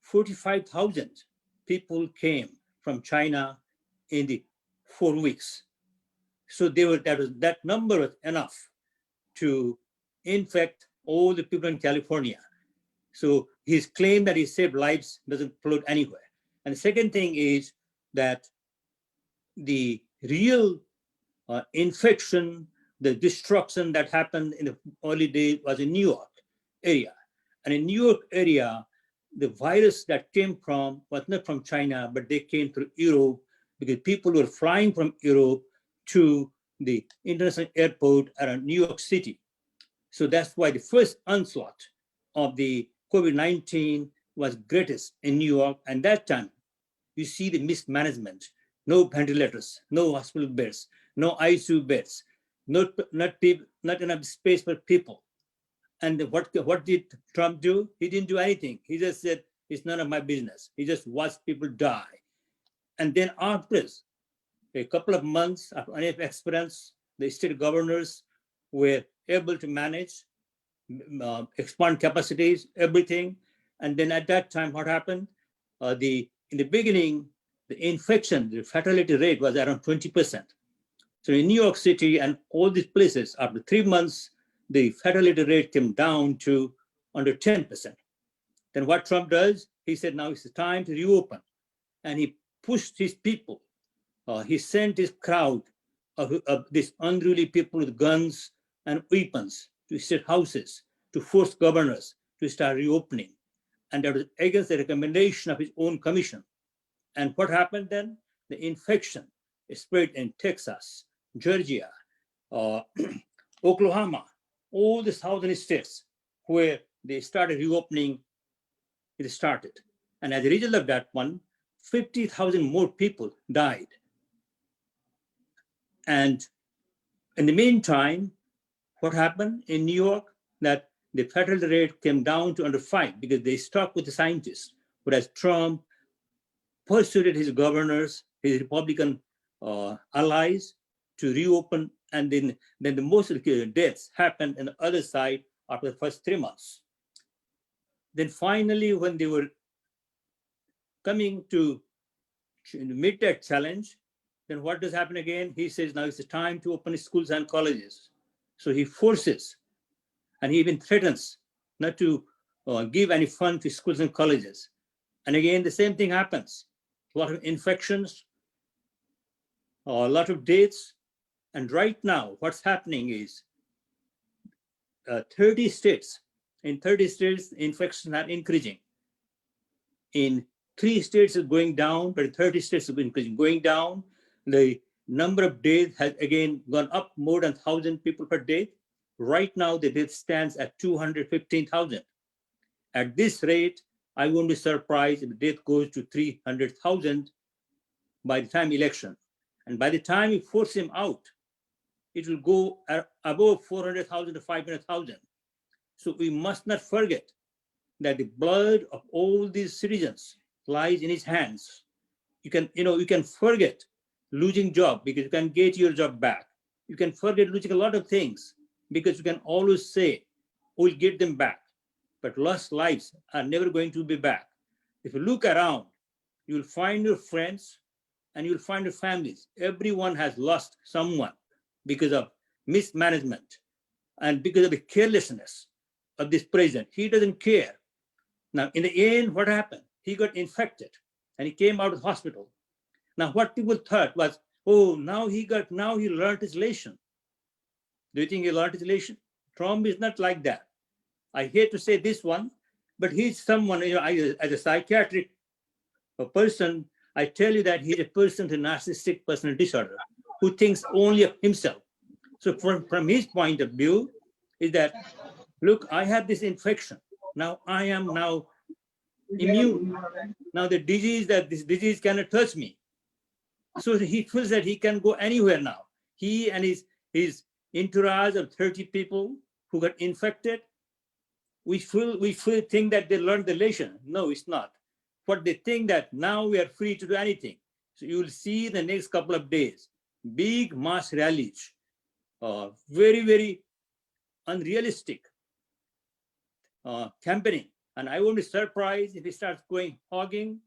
45,000 people came from China in the 4 weeks. So that number was enough to infect all the people in California. So his claim that he saved lives doesn't float anywhere. And the second thing is that the real infection, the destruction that happened in the early days was in New York area. And in New York area, the virus that came from was not from China, but they came through Europe, because people were flying from Europe to the international airport around New York City. So that's why the first onslaught of the COVID-19 was greatest in New York. And that time, you see the mismanagement, no ventilators, no hospital beds, no ICU beds, not enough space for people. And what did Trump do? He didn't do anything. He just said, it's none of my business. He just watched people die. And then after a couple of months of experience, the state governors were able to manage, expand capacities, everything. And then at that time, what happened? In the beginning, the infection, the fatality rate was around 20%. So in New York City and all these places, after 3 months, the fatality rate came down to under 10%. Then what Trump does, he said, now it's time to reopen. And he pushed his people. He sent his crowd of these unruly people with guns and weapons to state houses, to force governors to start reopening. And that was against the recommendation of his own commission. And what happened then? The infection spread in Texas, Georgia, Oklahoma, all the southern states where they started reopening, it started. And as a result of that one, 50,000 more people died. And in the meantime, what happened in New York? That the fatality rate came down to under 5 because they stuck with the scientists, whereas Trump persuaded his governors, his Republican allies to reopen, and then the most of the deaths happened on the other side after the first 3 months. Then finally, when they were coming to meet that challenge, then what does happen again? He says, now it's the time to open schools and colleges. So he forces, and he even threatens not to give any fund to schools and colleges. And again, the same thing happens. A lot of infections, a lot of deaths. And right now, what's happening is 30 states, in 30 states, infections are increasing. in 3 states is going down, but 30 states have been going down. The number of deaths has again gone up more than 1,000 people per day. Right now, the death stands at 215,000. At this rate, I won't be surprised if the death goes to 300,000 by the time election. And by the time we force him out, it will go above 400,000 to 500,000. So we must not forget that the blood of all these citizens lies in his hands. You can forget losing job because you can get your job back. You can forget losing a lot of things because you can always say, we'll get them back. But lost lives are never going to be back. If you look around, you'll find your friends and you'll find your families. Everyone has lost someone because of mismanagement and because of the carelessness of this president. He doesn't care. Now, in the end, what happened? He got infected and he came out of the hospital. Now, what people thought was, oh, now he learned his lesson. Do you think he learned his lesson? Trump is not like that. I hate to say this one, but he's someone, as a psychiatric person, I tell you that he's a person with a narcissistic personality disorder who thinks only of himself. So from his point of view, is that, look, I have this infection. Now I am immune. Now this disease cannot touch me. So he feels that he can go anywhere now. He and his entourage of 30 people who got infected, we think that they learned the lesson. No, it's not. But they think that now we are free to do anything. So you will see the next couple of days, big mass rallies, very, very unrealistic campaigning. And I won't be surprised if he starts going hugging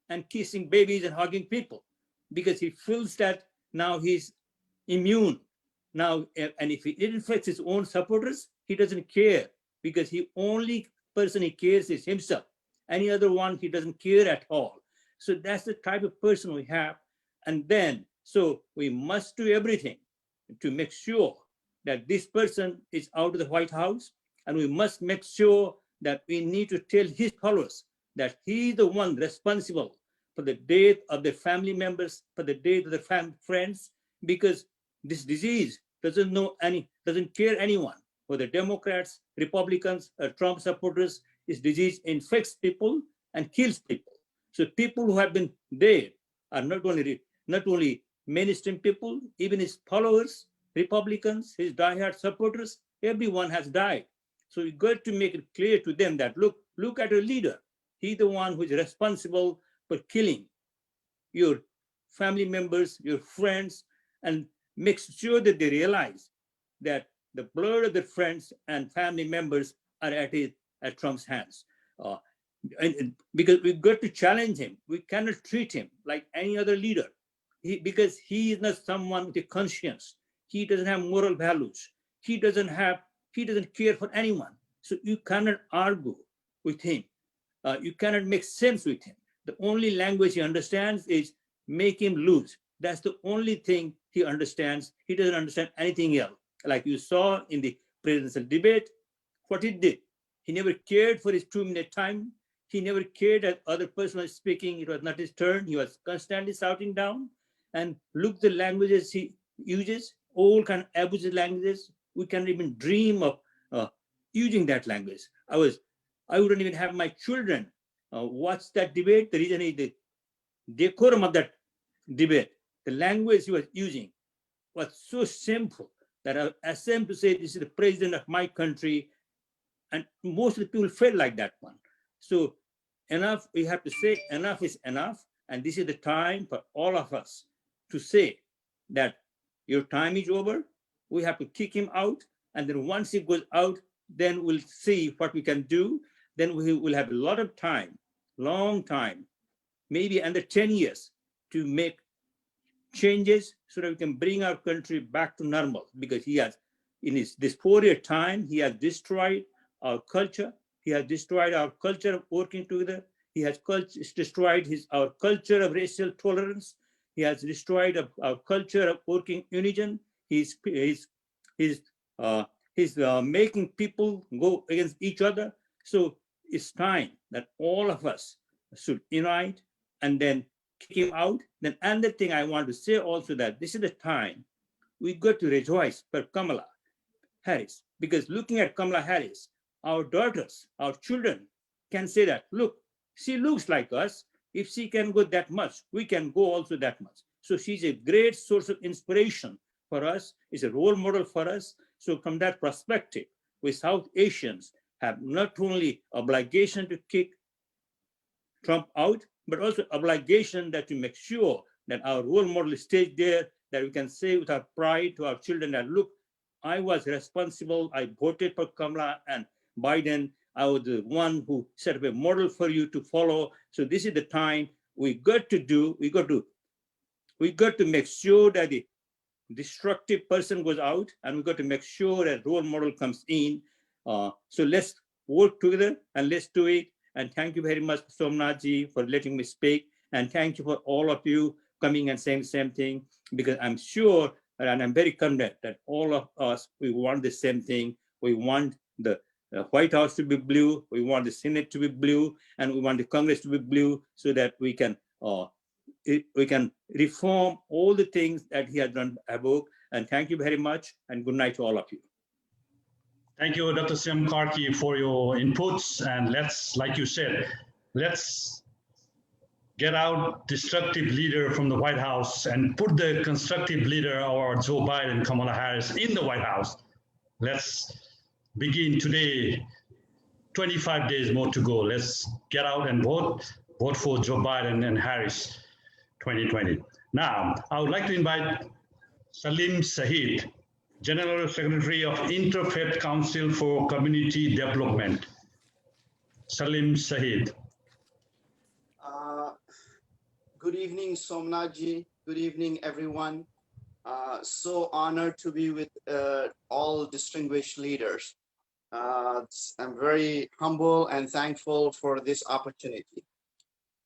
and kissing babies and hugging people, because he feels that now he's immune. Now, and if he infects his own supporters, he doesn't care, because the only person he cares is himself. Any other one, he doesn't care at all. So that's the type of person we have. And then, so we must do everything to make sure that this person is out of the White House. And we must make sure that we need to tell his followers that he's the one responsible for the death of their family members, for the death of their friends, because this disease doesn't care anyone, whether Democrats, Republicans, or Trump supporters. This disease infects people and kills people. So people who have been dead are not only mainstream people, even his followers, Republicans, his diehard supporters, everyone has died. So we got to make it clear to them that, look at your leader. He's the one who is responsible for killing your family members, your friends, and make sure that they realize that the blood of their friends and family members are at Trump's hands. And because we've got to challenge him. We cannot treat him like any other leader, because he is not someone with a conscience. He doesn't have moral values. He doesn't care for anyone. So you cannot argue with him. You cannot make sense with him. The only language he understands is make him lose. That's the only thing he understands. He doesn't understand anything else. Like you saw in the presidential debate, what he did. He never cared for his 2-minute time. He never cared that other person was speaking. It was not his turn. He was constantly shouting down. And look the languages he uses, all kind of abusive languages. We can't even dream of using that language. I wouldn't even have my children watch that debate. The reason is the decorum of that debate. The language he was using was so simple that I asked them to say, this is the president of my country. And most of the people felt like that one. So enough, we have to say enough is enough. And this is the time for all of us to say that your time is over. We have to kick him out. And then once he goes out, then we'll see what we can do. Then we will have a lot of time, long time, maybe under 10 years to make changes so that we can bring our country back to normal, because he has, in this 4-year time, he has destroyed our culture. He has destroyed our culture of working together. He has destroyed our culture of racial tolerance. He has destroyed our culture of working unison. He's making people go against each other. So it's time that all of us should unite and then kick him out. Then another thing I want to say also that this is the time we got to rejoice for Kamala Harris, because looking at Kamala Harris, our daughters, our children can say that, look, she looks like us. If she can go that much, we can go also that much. So she's a great source of inspiration for us, is a role model for us. So from that perspective, we South Asians have not only obligation to kick Trump out, but also obligation that to make sure that our role model stays there, that we can say with our pride to our children that, look, I was responsible, I voted for Kamala and Biden, I was the one who set up a model for you to follow. So this is the time we got to make sure that the destructive person goes out, and we got to make sure that role model comes in. So let's work together and let's do it. And thank you very much, Somnathji, for letting me speak. And thank you for all of you coming and saying the same thing, because I'm sure and I'm very confident that all of us, we want the same thing. We want the White House to be blue, we want the Senate to be blue, and we want the Congress to be blue, so that we can reform all the things that he has done above. And thank you very much, and good night to all of you. Thank you, Dr. Sim Karki, for your inputs. And let's, like you said, let's get out destructive leader from the White House and put the constructive leader, our Joe Biden, Kamala Harris, in the White House. Let's begin today. 25 days more to go. Let's get out and vote for Joe Biden and Harris 2020. Now, I would like to invite Salim Sahid, General Secretary of Interfaith Council for Community Development. Salim Sahid. Good evening, Somnathji. Good evening, everyone. So honored to be with all distinguished leaders. I'm very humble and thankful for this opportunity.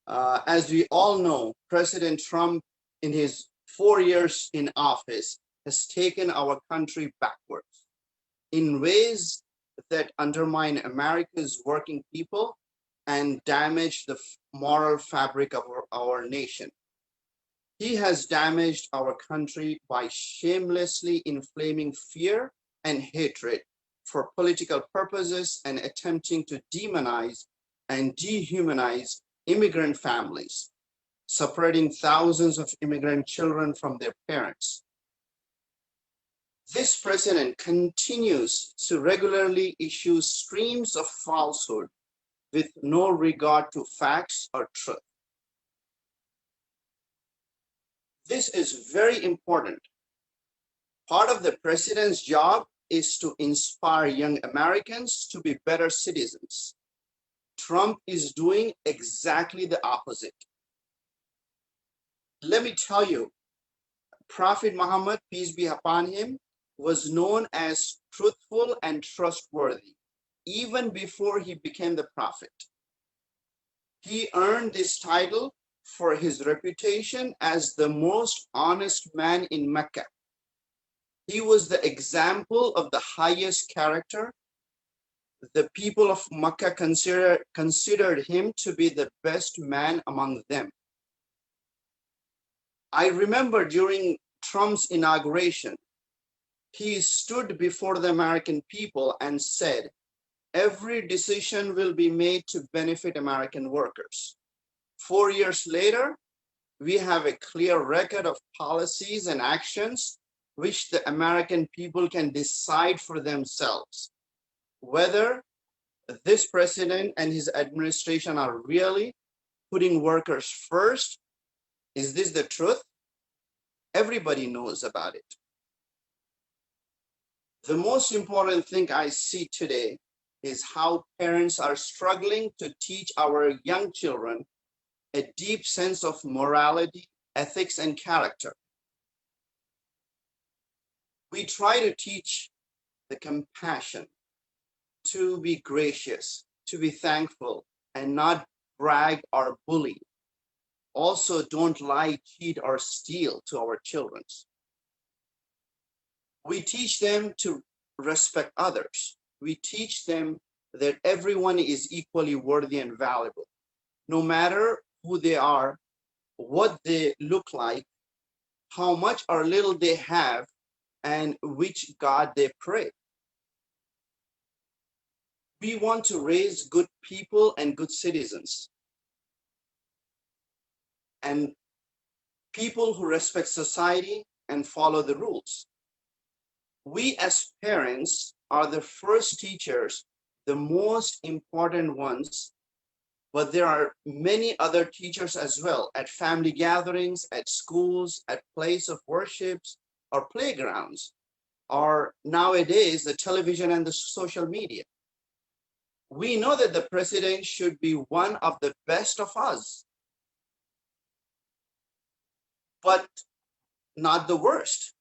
As we all know, President Trump, in his 4 years in office, has taken our country backwards in ways that undermine America's working people and damage the moral fabric of our nation. He has damaged our country by shamelessly inflaming fear and hatred for political purposes and attempting to demonize and dehumanize immigrant families, separating thousands of immigrant children from their parents. This president continues to regularly issue streams of falsehood with no regard to facts or truth. This is very important. Part of the president's job is to inspire young Americans to be better citizens. Trump is doing exactly the opposite. Let me tell you, Prophet Muhammad, peace be upon him, was known as truthful and trustworthy even before he became the prophet. He earned this title for his reputation as the most honest man in Mecca. He was the example of the highest character. The people of Mecca considered him to be the best man among them. I remember during Trump's inauguration, he stood before the American people and said, every decision will be made to benefit American workers. 4 years later, we have a clear record of policies and actions which the American people can decide for themselves whether this president and his administration are really putting workers first. Is this the truth? Everybody knows about it. The most important thing I see today is how parents are struggling to teach our young children a deep sense of morality, ethics, and character. We try to teach the compassion, to be gracious, to be thankful, and not brag or bully. Also, don't lie, cheat, or steal to our children. We teach them to respect others. We teach them that everyone is equally worthy and valuable. no matter who they are, what they look like, how much or little they have, and which God they pray. We want to raise good people and good citizens, and people who respect society and follow the rules. We as parents are the first teachers, the most important ones, but there are many other teachers as well at family gatherings, at schools, at place of worships or playgrounds, or nowadays the television and the social media. We know that the president should be one of the best of us, but not the worst.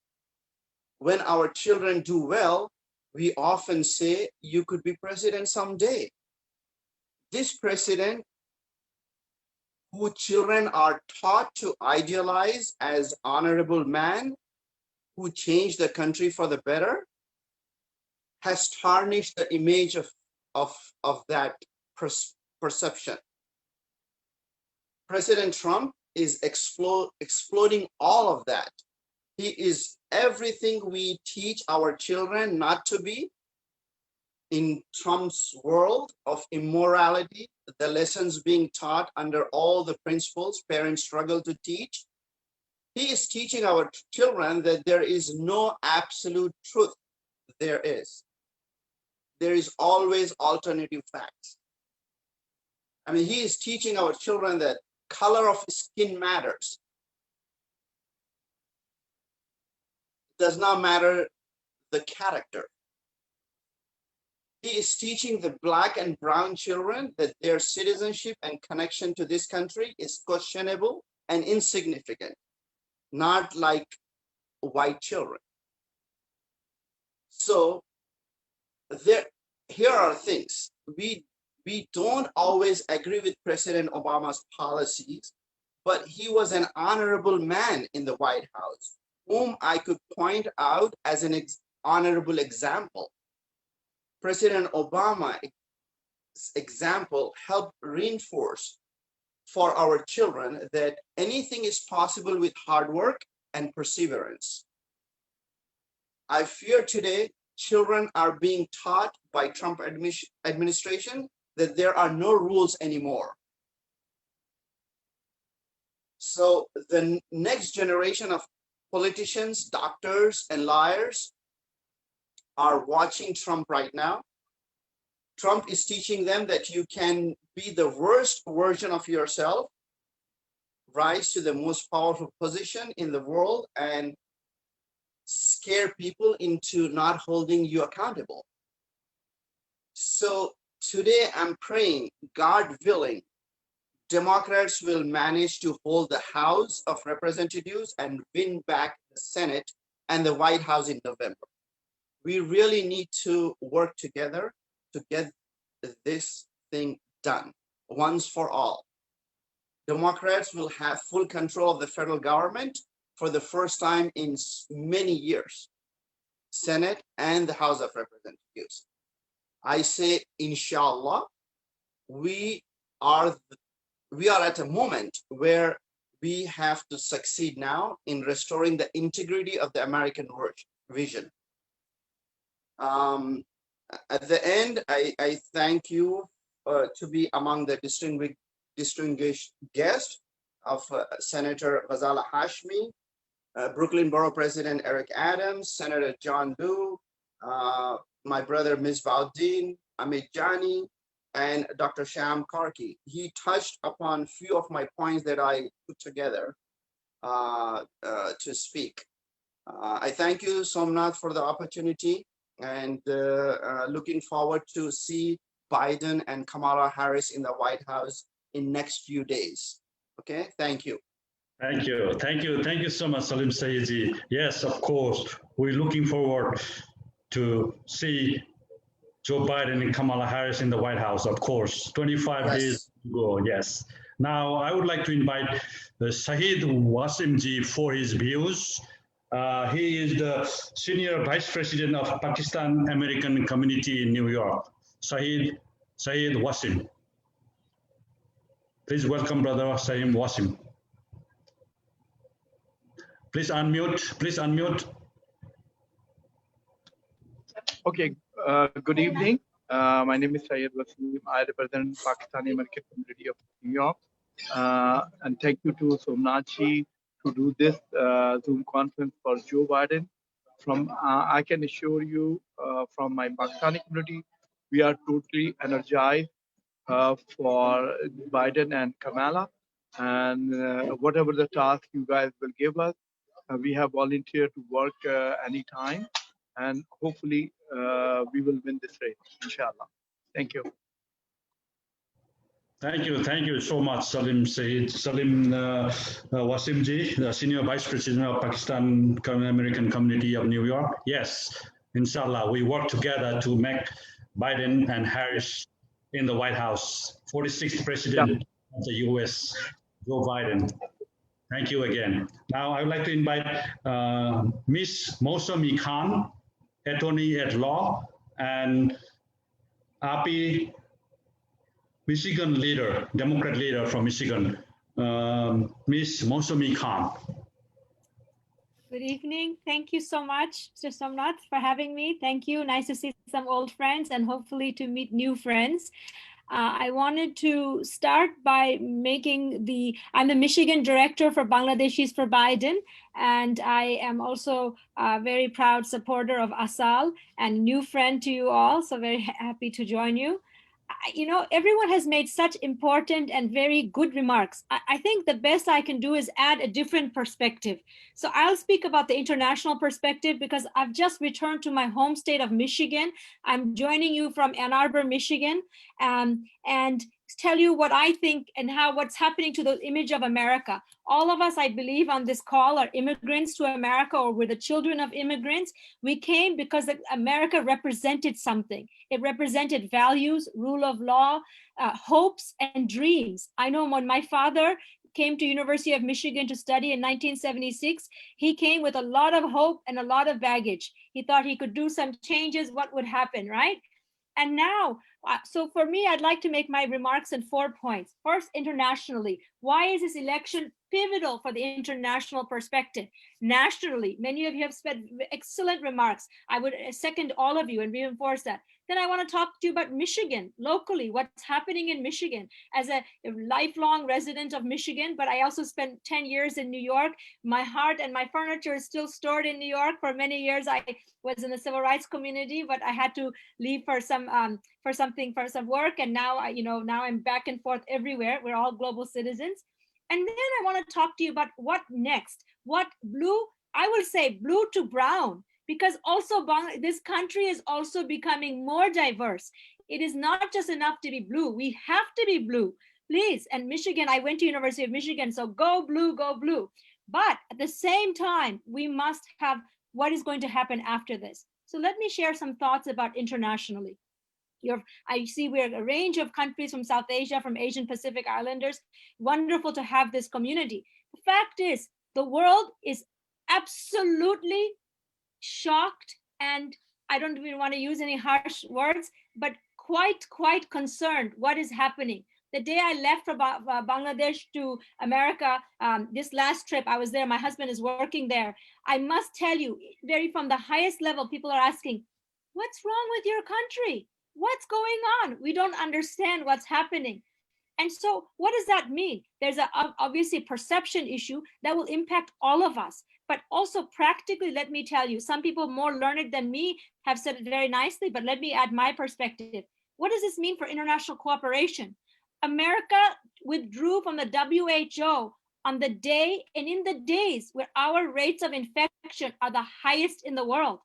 When our children do well, we often say, you could be president someday. This president, who children are taught to idealize as honorable man, who changed the country for the better, has tarnished the image of that perception. President Trump is exploding all of that. He is everything we teach our children not to be. In Trump's world of immorality, the lessons being taught under all the principles parents struggle to teach, he is teaching our children that there is no absolute truth. There is always alternative facts. I mean, he is teaching our children that color of skin matters. Does not matter the character. He is teaching the Black and brown children that their citizenship and connection to this country is questionable and insignificant, not like white children. So here are things. We don't always agree with President Obama's policies, but he was an honorable man in the White House, whom I could point out as an honorable example. President Obama's example helped reinforce for our children that anything is possible with hard work and perseverance. I fear today children are being taught by Trump administration that there are no rules anymore. So the next generation of politicians, doctors, and lawyers are watching Trump right now. Trump is teaching them that you can be the worst version of yourself, rise to the most powerful position in the world, and scare people into not holding you accountable. So today I'm praying, God willing, Democrats will manage to hold the House of Representatives and win back the Senate and the White House in November. We really need to work together to get this thing done once for all. Democrats will have full control of the federal government for the first time in many years, Senate and the House of Representatives. I say, inshallah, we are at a moment where we have to succeed now in restoring the integrity of the American vision. At the end, I thank you to be among the distinguished guests of Senator Ghazala Hashmi, Brooklyn Borough President Eric Adams, Senator John Liu, my brother Misbauddin, Amit Jani, and Dr. Sham Karki. He touched upon a few of my points that I put together to speak. I thank you, Somnath, for the opportunity, and looking forward to see Biden and Kamala Harris in the White House in next few days. Okay, thank you. Thank you. Thank you. Thank you so much, Salim Sayedji. Yes, of course. We're looking forward to see Joe Biden and Kamala Harris in the White House, of course. 25 days to go, yes. Now, I would like to invite Shahid Wasimji for his views. He is the Senior Vice President of Pakistan American Community in New York. Shahid Wasim. Please welcome Brother Saim Wasim. Please unmute. Please unmute. Okay, good evening. My name is Syed Wasim. I represent Pakistani American community of New York. And thank you to Somnathji to do this Zoom conference for Joe Biden. I can assure you from my Pakistani community, we are totally energized for Biden and Kamala. And whatever the task you guys will give us, we have volunteered to work anytime. And hopefully we will win this race, inshallah. Thank you. Thank you so much, Salim Wasimji, the Senior Vice President of Pakistan American Community of New York. Yes, inshallah, we work together to make Biden and Harris in the White House, 46th President of the US, Joe Biden. Thank you again. Now I would like to invite Ms. Mosami Khan, Attorney at Law, and API Michigan leader, Democrat leader from Michigan, Ms. Mosami Khan. Good evening. Thank you so much, Mr. Somnath, for having me. Thank you. Nice to see some old friends and hopefully to meet new friends. I wanted to start by I'm the Michigan director for Bangladeshis for Biden, and I am also a very proud supporter of ASAL and new friend to you all, so very happy to join you. You know, everyone has made such important and very good remarks. I think the best I can do is add a different perspective. So I'll speak about the international perspective because I've just returned to my home state of Michigan. I'm joining you from Ann Arbor, Michigan, and tell you what I think and what's happening to the image of America. All of us, I believe, on this call are immigrants to America, or we're the children of immigrants. We came because America represented something. It represented values, rule of law, hopes, and dreams. I know when my father came to University of Michigan to study in 1976, he came with a lot of hope and a lot of baggage. He thought he could do some changes, what would happen, right? And now, so for me, I'd like to make my remarks in 4 points. First, internationally, why is this election pivotal for the international perspective? Nationally, many of you have spent excellent remarks. I would second all of you and reinforce that. Then I want to talk to you about Michigan, locally, what's happening in Michigan. As a lifelong resident of Michigan, but I also spent 10 years in New York. My heart and my furniture is still stored in New York. For many years, I was in the civil rights community, but I had to leave for some work. And now, now I'm back and forth everywhere. We're all global citizens. And then I want to talk to you about what next, what blue, I will say blue to brown, because also this country is also becoming more diverse. It is not just enough to be blue. We have to be blue, please. And Michigan, I went to University of Michigan, so go blue, go blue. But at the same time, we must have what is going to happen after this. So let me share some thoughts about internationally. I see we're a range of countries from South Asia, from Asian Pacific Islanders. Wonderful to have this community. The fact is, the world is absolutely shocked, and I don't even want to use any harsh words, but quite concerned what is happening. The day I left from Bangladesh to America, this last trip, I was there, my husband is working there. I must tell you, from the highest level, people are asking, what's wrong with your country? What's going on? We don't understand what's happening. And so what does that mean? There's obviously perception issue that will impact all of us. But also practically, let me tell you, some people more learned than me have said it very nicely, but let me add my perspective. What does this mean for international cooperation? America withdrew from the WHO on the day and in the days where our rates of infection are the highest in the world.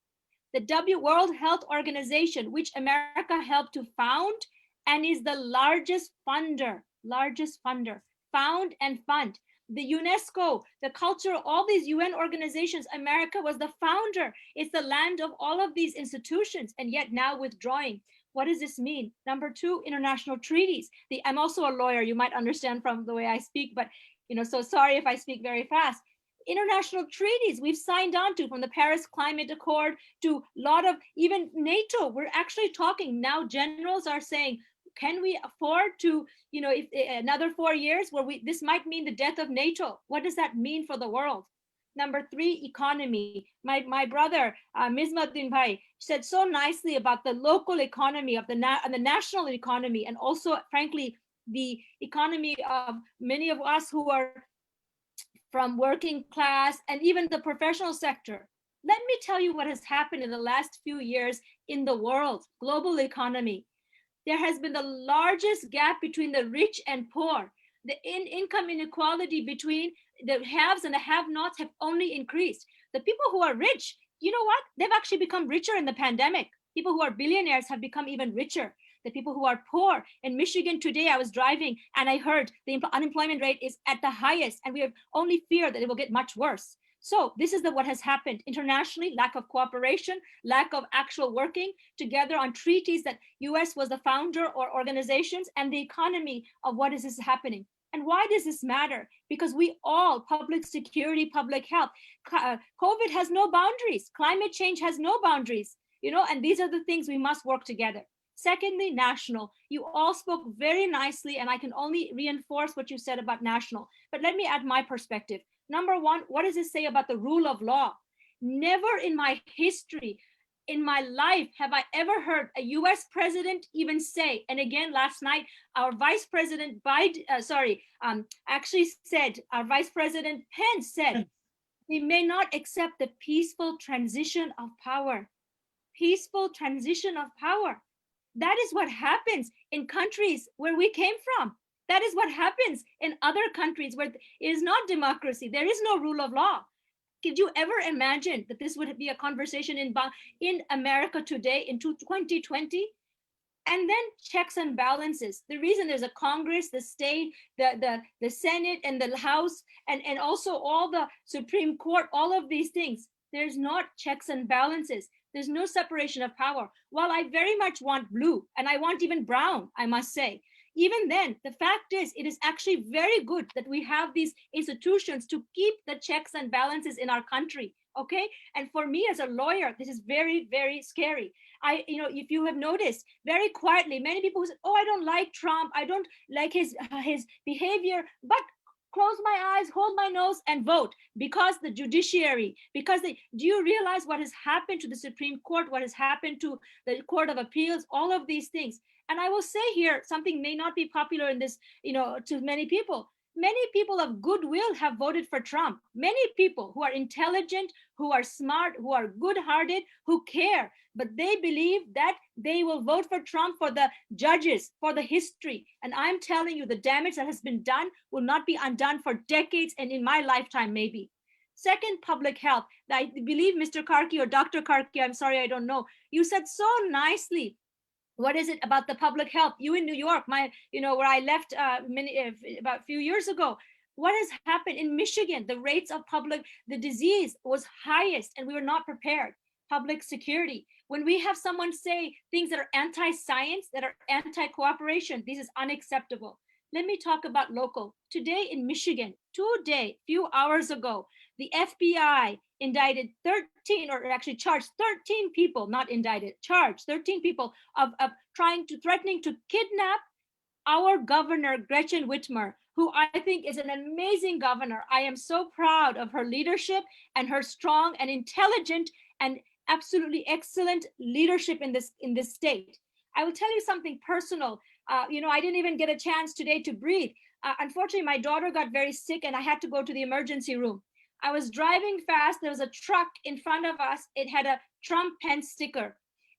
The World Health Organization, which America helped to found and is the largest funder, found and fund. The UNESCO, the culture, all these UN organizations, America was the founder. It's the land of all of these institutions, and yet now withdrawing. What does this mean? Number two, international treaties. I'm also a lawyer, you might understand from the way I speak, but so sorry if I speak very fast. International treaties we've signed on to, from the Paris Climate Accord to a lot of even NATO. We're actually talking now, generals are saying, can we afford to, if another 4 years where this might mean the death of NATO? What does that mean for the world? Number 3, economy. My brother, Mismuddin Bhai, said so nicely about the local economy of the national economy, and also, frankly, the economy of many of us who are from working class and even the professional sector. Let me tell you what has happened in the last few years in the world, global economy. There has been the largest gap between the rich and poor. The income inequality between the haves and the have-nots have only increased. The people who are rich, you know what? They've actually become richer in the pandemic. People who are billionaires have become even richer. The people who are poor in Michigan today, I was driving and I heard the unemployment rate is at the highest, and we have only fear that it will get much worse. So this is what has happened internationally: lack of cooperation, lack of actual working together on treaties that US was the founder or organizations, and the economy of what is this happening. And why does this matter? Because we all, public security, public health, COVID has no boundaries. Climate change has no boundaries, and these are the things we must work together. Secondly, national. You all spoke very nicely, and I can only reinforce what you said about national. But let me add my perspective. Number one, what does it say about the rule of law? Never in my history, in my life, have I ever heard a US president even say, and again, last night, our Vice President Biden, actually said, our Vice President Pence said, we may not accept the peaceful transition of power. Peaceful transition of power. That is what happens in countries where we came from. That is what happens in other countries where it is not democracy. There is no rule of law. Could you ever imagine that this would be a conversation in America today in 2020? And then checks and balances. The reason there's a Congress, the state, the Senate, and the House, and also all the Supreme Court, all of these things, there's not checks and balances. There's no separation of power. While I very much want blue, and I want even brown, I must say, even then, the fact is, it is actually very good that we have these institutions to keep the checks and balances in our country, okay? And for me as a lawyer, this is very, very scary. If you have noticed, very quietly, many people who say, oh, I don't like Trump, I don't like his behavior, but close my eyes, hold my nose, and vote, because the judiciary, do you realize what has happened to the Supreme Court, what has happened to the Court of Appeals, all of these things. And I will say here, something may not be popular in this, to many people. Many people of goodwill have voted for Trump. Many people who are intelligent, who are smart, who are good-hearted, who care, but they believe that they will vote for Trump for the judges, for the history. And I'm telling you, the damage that has been done will not be undone for decades, and in my lifetime, maybe. Second, public health. I believe Mr. Karki or Dr. Karki, I'm sorry, I don't know. You said so nicely. What is it about the public health? You in New York, where I left about a few years ago. What has happened in Michigan? The rates of the disease was highest, and we were not prepared. Public security. When we have someone say things that are anti-science, that are anti-cooperation, this is unacceptable. Let me talk about local. Today in Michigan, few hours ago, the FBI indicted 13, or actually charged 13 people, not indicted, charged 13 people of threatening to kidnap our governor, Gretchen Whitmer, who I think is an amazing governor. I am so proud of her leadership and her strong and intelligent and absolutely excellent leadership in this state. I will tell you something personal. I didn't even get a chance today to breathe. Unfortunately, my daughter got very sick and I had to go to the emergency room. I was driving fast. There was a truck in front of us. It had a Trump Pence sticker.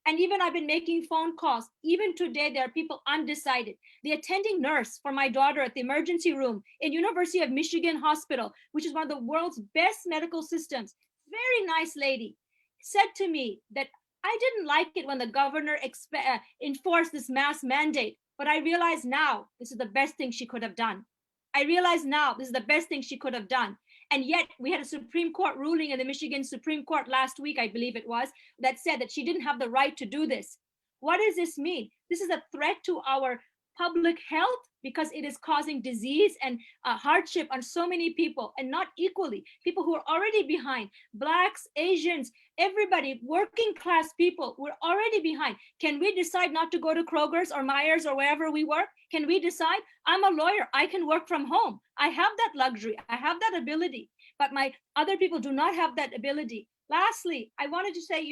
And even I've been making phone calls. Even today, there are people undecided. The attending nurse for my daughter at the emergency room in University of Michigan Hospital, which is one of the world's best medical systems, very nice lady, said to me that I didn't like it when the governor enforced this mask mandate, but I realize now this is the best thing she could have done. I realize now this is the best thing she could have done. And yet we had a Supreme Court ruling in the Michigan Supreme Court last week, I believe it was, that said that she didn't have the right to do this. What does this mean? This is a threat to our public health. because it is causing disease and hardship on so many people, and not equally. People who are already behind, Blacks, Asians, everybody, working class people, we're already behind. Can we decide not to go to Kroger's or Myers or wherever we work? Can we decide? I'm a lawyer, I can work from home. I have that luxury, I have that ability, but my other people do not have that ability. Lastly, I wanted to say,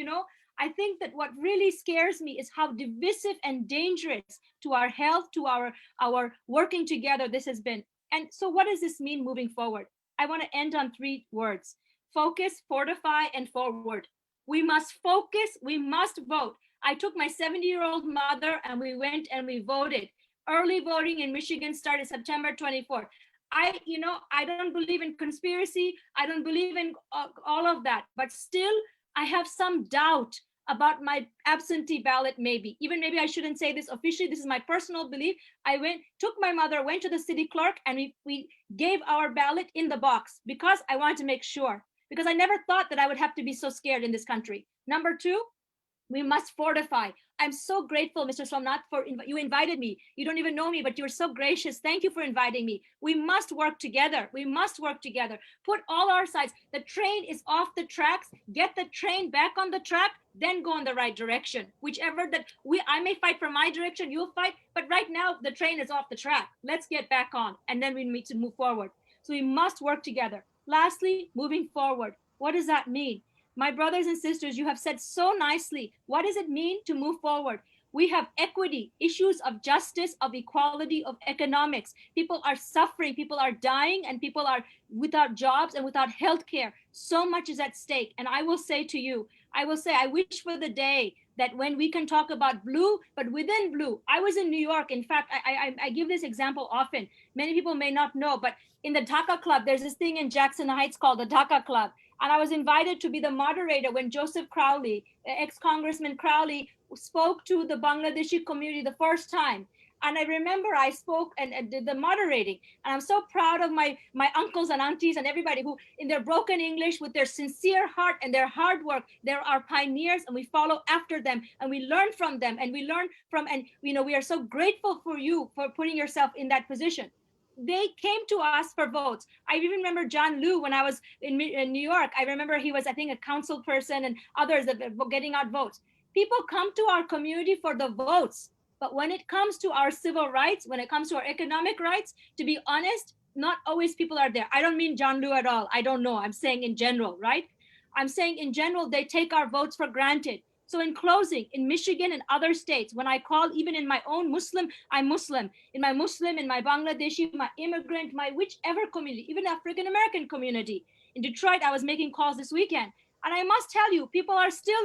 I think that what really scares me is how divisive and dangerous to our health, to our working together this has been. And so what does this mean moving forward? I want to end on 3 words: focus, fortify, and forward. We must focus, we must vote. I took my 70-year-old mother and we went and we voted. Early voting in Michigan started September 24th. I don't believe in conspiracy. I don't believe in all of that, but still I have some doubt about my absentee ballot, maybe I shouldn't say this officially. This is my personal belief. Took my mother, went to the city clerk, and we gave our ballot in the box because I wanted to make sure, because I never thought that I would have to be so scared in this country. Number 2, we must fortify. I'm so grateful, Mr. Somnath, for you invited me. You don't even know me, but you're so gracious. Thank you for inviting me. We must work together. We must work together. Put all our sides. The train is off the tracks. Get the train back on the track, then go in the right direction. Whichever I may fight for my direction, you'll fight, but right now the train is off the track. Let's get back on, and then we need to move forward. So we must work together. Lastly, moving forward. What does that mean? My brothers and sisters, you have said so nicely, what does it mean to move forward? We have equity, issues of justice, of equality, of economics. People are suffering, people are dying, and people are without jobs and without health care. So much is at stake. And I will say to you, I wish for the day that when we can talk about blue, but within blue. I was in New York. In fact, I give this example often. Many people may not know, but in the Dhaka Club, there's this thing in Jackson Heights called the Dhaka Club. And I was invited to be the moderator when Joseph Crowley, ex-Congressman Crowley, spoke to the Bangladeshi community the first time. And I remember I spoke and did the moderating. And I'm so proud of my uncles and aunties and everybody who, in their broken English, with their sincere heart and their hard work, they're our pioneers, and we follow after them, and we learn from them, and we are so grateful for you for putting yourself in that position. They came to us for votes. I even remember John Liu when I was in New York. I remember he was, I think, a council person and others that were getting out votes. People come to our community for the votes. But when it comes to our civil rights, when it comes to our economic rights, to be honest, not always people are there. I don't mean John Liu at all. I don't know. I'm saying in general, right? I'm saying in general, they take our votes for granted. So in closing, in Michigan and other states, when I call, even in my own Muslim, I'm Muslim, in my Bangladeshi, my immigrant, my whichever community, even African-American community. In Detroit, I was making calls this weekend. And I must tell you, people are still,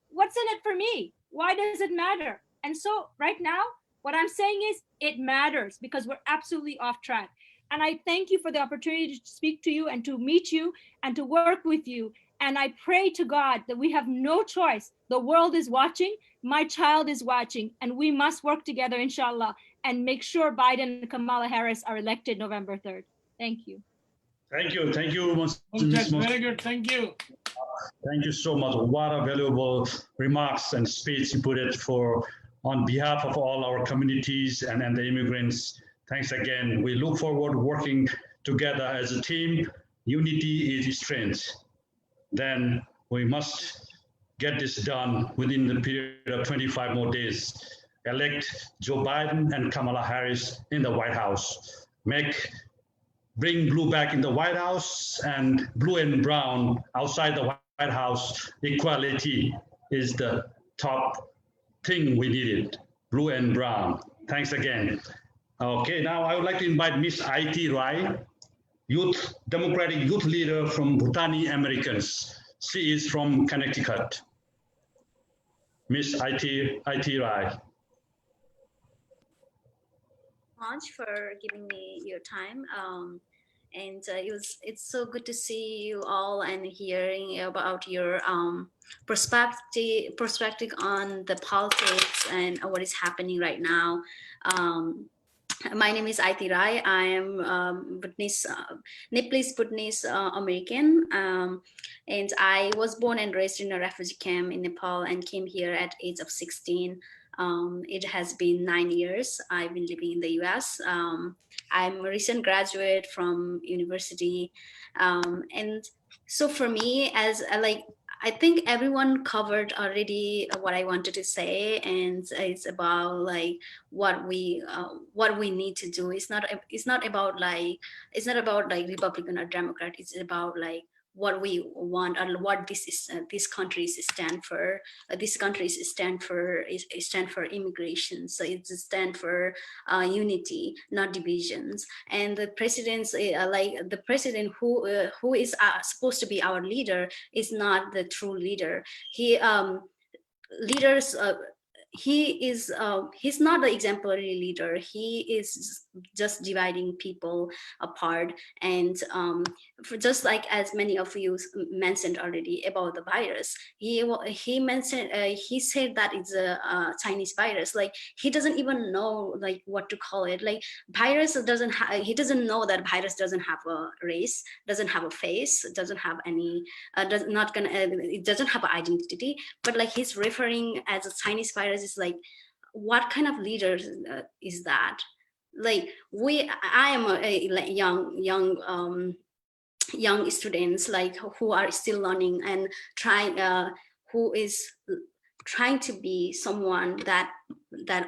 what's in it for me? Why does it matter? And so right now, what I'm saying is it matters because we're absolutely off track. And I thank you for the opportunity to speak to you and to meet you and to work with you. And I pray to God that we have no choice. The world is watching, my child is watching, and we must work together, inshallah, and make sure Biden and Kamala Harris are elected November 3rd. Thank you. Thank you. Thank you, Ms. Very good. Thank you. Thank you so much. What a valuable remarks and speech you put it on behalf of all our communities and the immigrants. Thanks again. We look forward to working together as a team. Unity is strength. Then we must get this done within the period of 25 more days. Elect Joe Biden and Kamala Harris in the White House. Bring blue back in the White House and blue and brown outside the White House. Equality is the top thing we needed, blue and brown. Thanks again. Okay, now I would like to invite Miss IT Rai, Democratic youth leader from Bhutani Americans. She is from Connecticut. Miss IT Rai. Much for giving me your time. It's so good to see you all and hearing about your perspective on the politics and what is happening right now. My name is Aiti Rai. I am Nepalese Bhutanese American, and I was born and raised in a refugee camp in Nepal and came here at age of 16. It has been 9 years. I've been living in the US. I'm a recent graduate from university. And so for me, as I think everyone covered already what I wanted to say, and it's about like what we need to do. It's not about like Republican or Democrat. It's about like what we want or what this countries stand for. This countries stand for immigration. So it's stand for unity, not divisions. And the president's the president who is supposed to be our leader is not the true leader. Leaders he's not the exemplary leader. He is just dividing people apart. And for just like as many of you mentioned already about the virus, he mentioned he said that it's a Chinese virus. Like he doesn't even know like what to call it. Like virus doesn't he doesn't know that virus doesn't have a race, doesn't have a face, doesn't have any it doesn't have an identity. But like he's referring as a Chinese virus is like, what kind of leader is that? Like I am a young students like who are still learning and trying who is trying to be someone that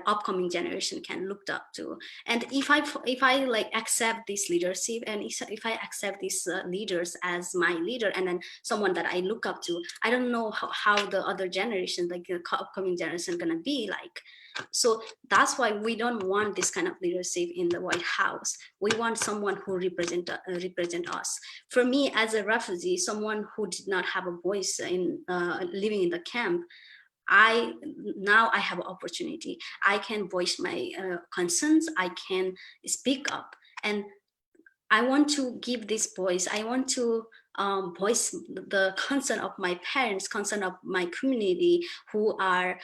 upcoming generation can look up to. And if I like accept this leadership, and if I accept these leaders as my leader and then someone that I look up to, I don't know how the other generation, like the upcoming generation, gonna be like. So that's why we don't want this kind of leadership in the White House. We want someone who represent us. For me, as a refugee, someone who did not have a voice in living in the camp, now I have an opportunity. I can voice my concerns. I can speak up, and I want to give this voice. I want to voice the concern of my parents, concern of my community who are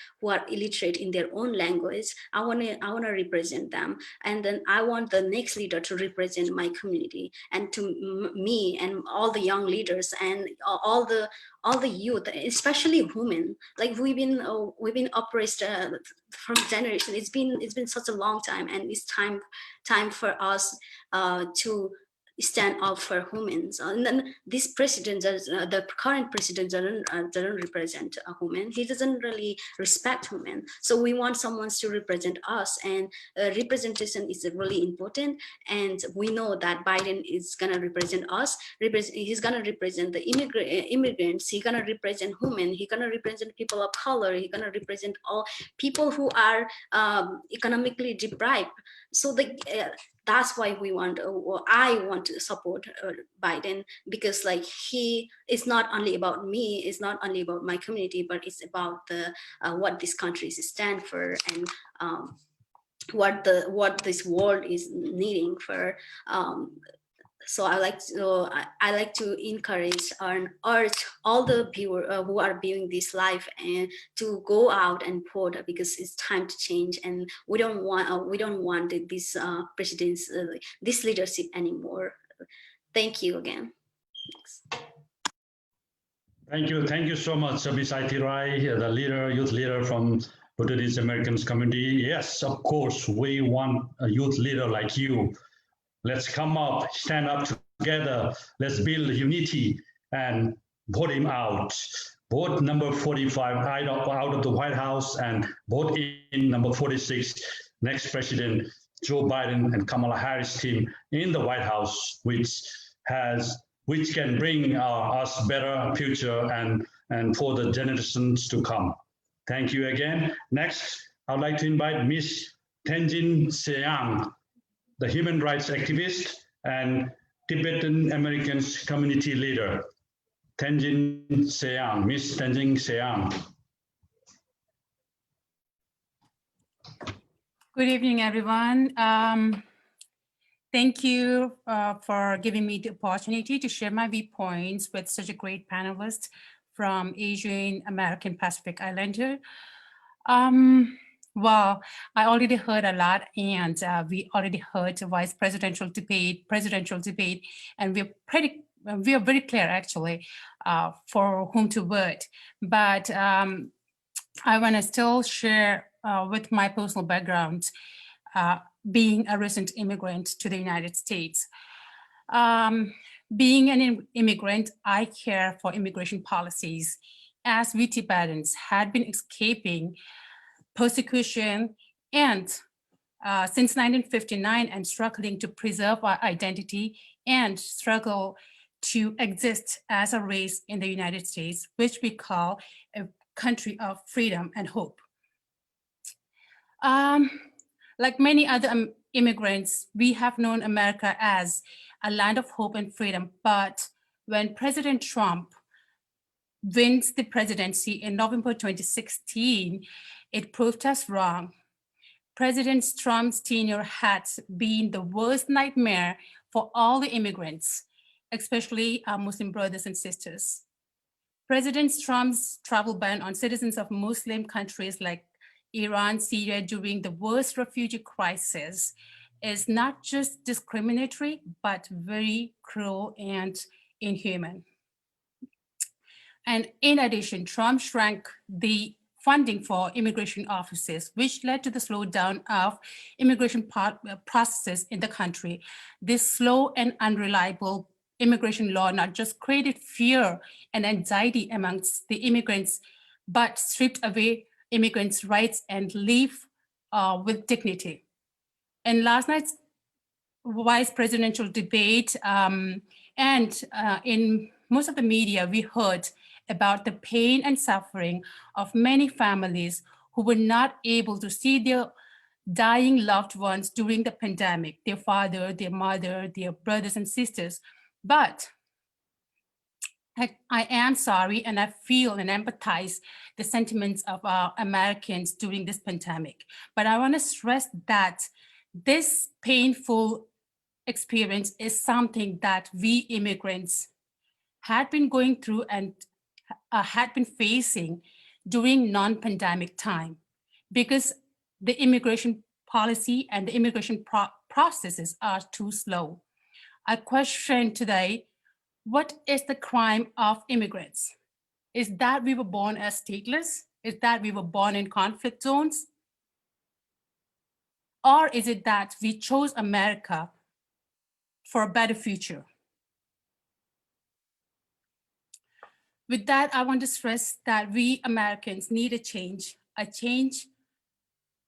illiterate in their own language. I want to represent them, and then I want the next leader to represent my community, and to me and all the young leaders and all the youth, especially women. Like we've been oppressed from generation. It's been such a long time, and it's time for us to stand up for humans. And then this president, the current president, doesn't represent a woman. He doesn't really respect women. So we want someone to represent us, and representation is really important. And we know that Biden is gonna represent us. He's gonna represent the immigrants. He's gonna represent women. He's gonna represent people of color. He's gonna represent all people who are economically deprived. So that's why I want to support Biden, because like it's not only about me, it's not only about my community, but it's about the what this country stand for, and what this world is needing for. So I like to encourage and urge all the viewers who are viewing this live and to go out and vote, because it's time to change, and we don't want this president's this leadership anymore. Thank you again. Thanks. Thank you so much, Ms. Aiti Rai, the youth leader from Bhutanese Americans community. Yes, of course, we want a youth leader like you. Let's come up, stand up together. Let's build unity and vote him out. Vote number 45 out of the White House, and vote in number 46, next President Joe Biden and Kamala Harris team in the White House, which can bring us better future and for the generations to come. Thank you again. Next, I'd like to invite Ms. Tenzin Seang, the human rights activist and Tibetan Americans community leader. Tenzin Seang, Ms. Tenzin Seang. Good evening, everyone. Thank you for giving me the opportunity to share my viewpoints with such a great panelist from Asian American Pacific Islander. Well, I already heard a lot, and we already heard the presidential debate, and we are very clear actually for whom to vote. But I want to still share with my personal background, being a recent immigrant to the United States. Being an immigrant, I care for immigration policies, as we Tibetans had been escaping persecution and since 1959 and struggling to preserve our identity and struggle to exist as a race in the United States, which we call a country of freedom and hope. Like many other immigrants, we have known America as a land of hope and freedom. But when President Trump wins the presidency in November 2016, it proved us wrong. President Trump's tenure has been the worst nightmare for all the immigrants, especially our Muslim brothers and sisters. President Trump's travel ban on citizens of Muslim countries like Iran, Syria during the worst refugee crisis is not just discriminatory, but very cruel and inhuman. And in addition, Trump shrank the funding for immigration offices, which led to the slowdown of immigration processes in the country. This slow and unreliable immigration law not just created fear and anxiety amongst the immigrants, but stripped away immigrants' rights and live with dignity. In last night's vice presidential debate and in most of the media, we heard about the pain and suffering of many families who were not able to see their dying loved ones during the pandemic, their father, their mother, their brothers and sisters. But I am sorry, and I feel and empathize the sentiments of our Americans during this pandemic. But I want to stress that this painful experience is something that we immigrants had been going through and had been facing during non-pandemic time, because the immigration policy and the immigration processes are too slow. I question today, what is the crime of immigrants? Is that we were born as stateless? Is that we were born in conflict zones? Or is it that we chose America for a better future? With that, I want to stress that we Americans need a change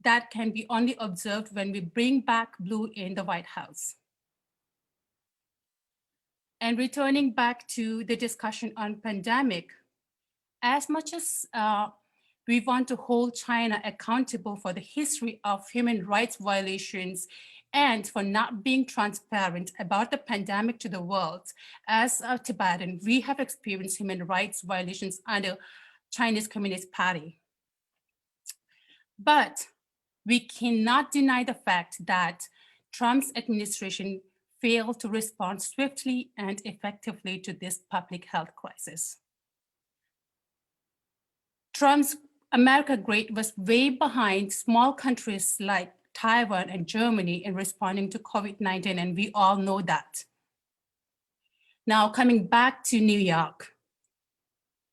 that can be only observed when we bring back blue in the White House. And returning back to the discussion on pandemic, as much as we want to hold China accountable for the history of human rights violations and for not being transparent about the pandemic to the world, as a Tibetan, we have experienced human rights violations under Chinese Communist Party. But we cannot deny the fact that Trump's administration failed to respond swiftly and effectively to this public health crisis. Trump's America Great was way behind small countries like Taiwan and Germany in responding to COVID-19, and we all know that. Now, coming back to New York,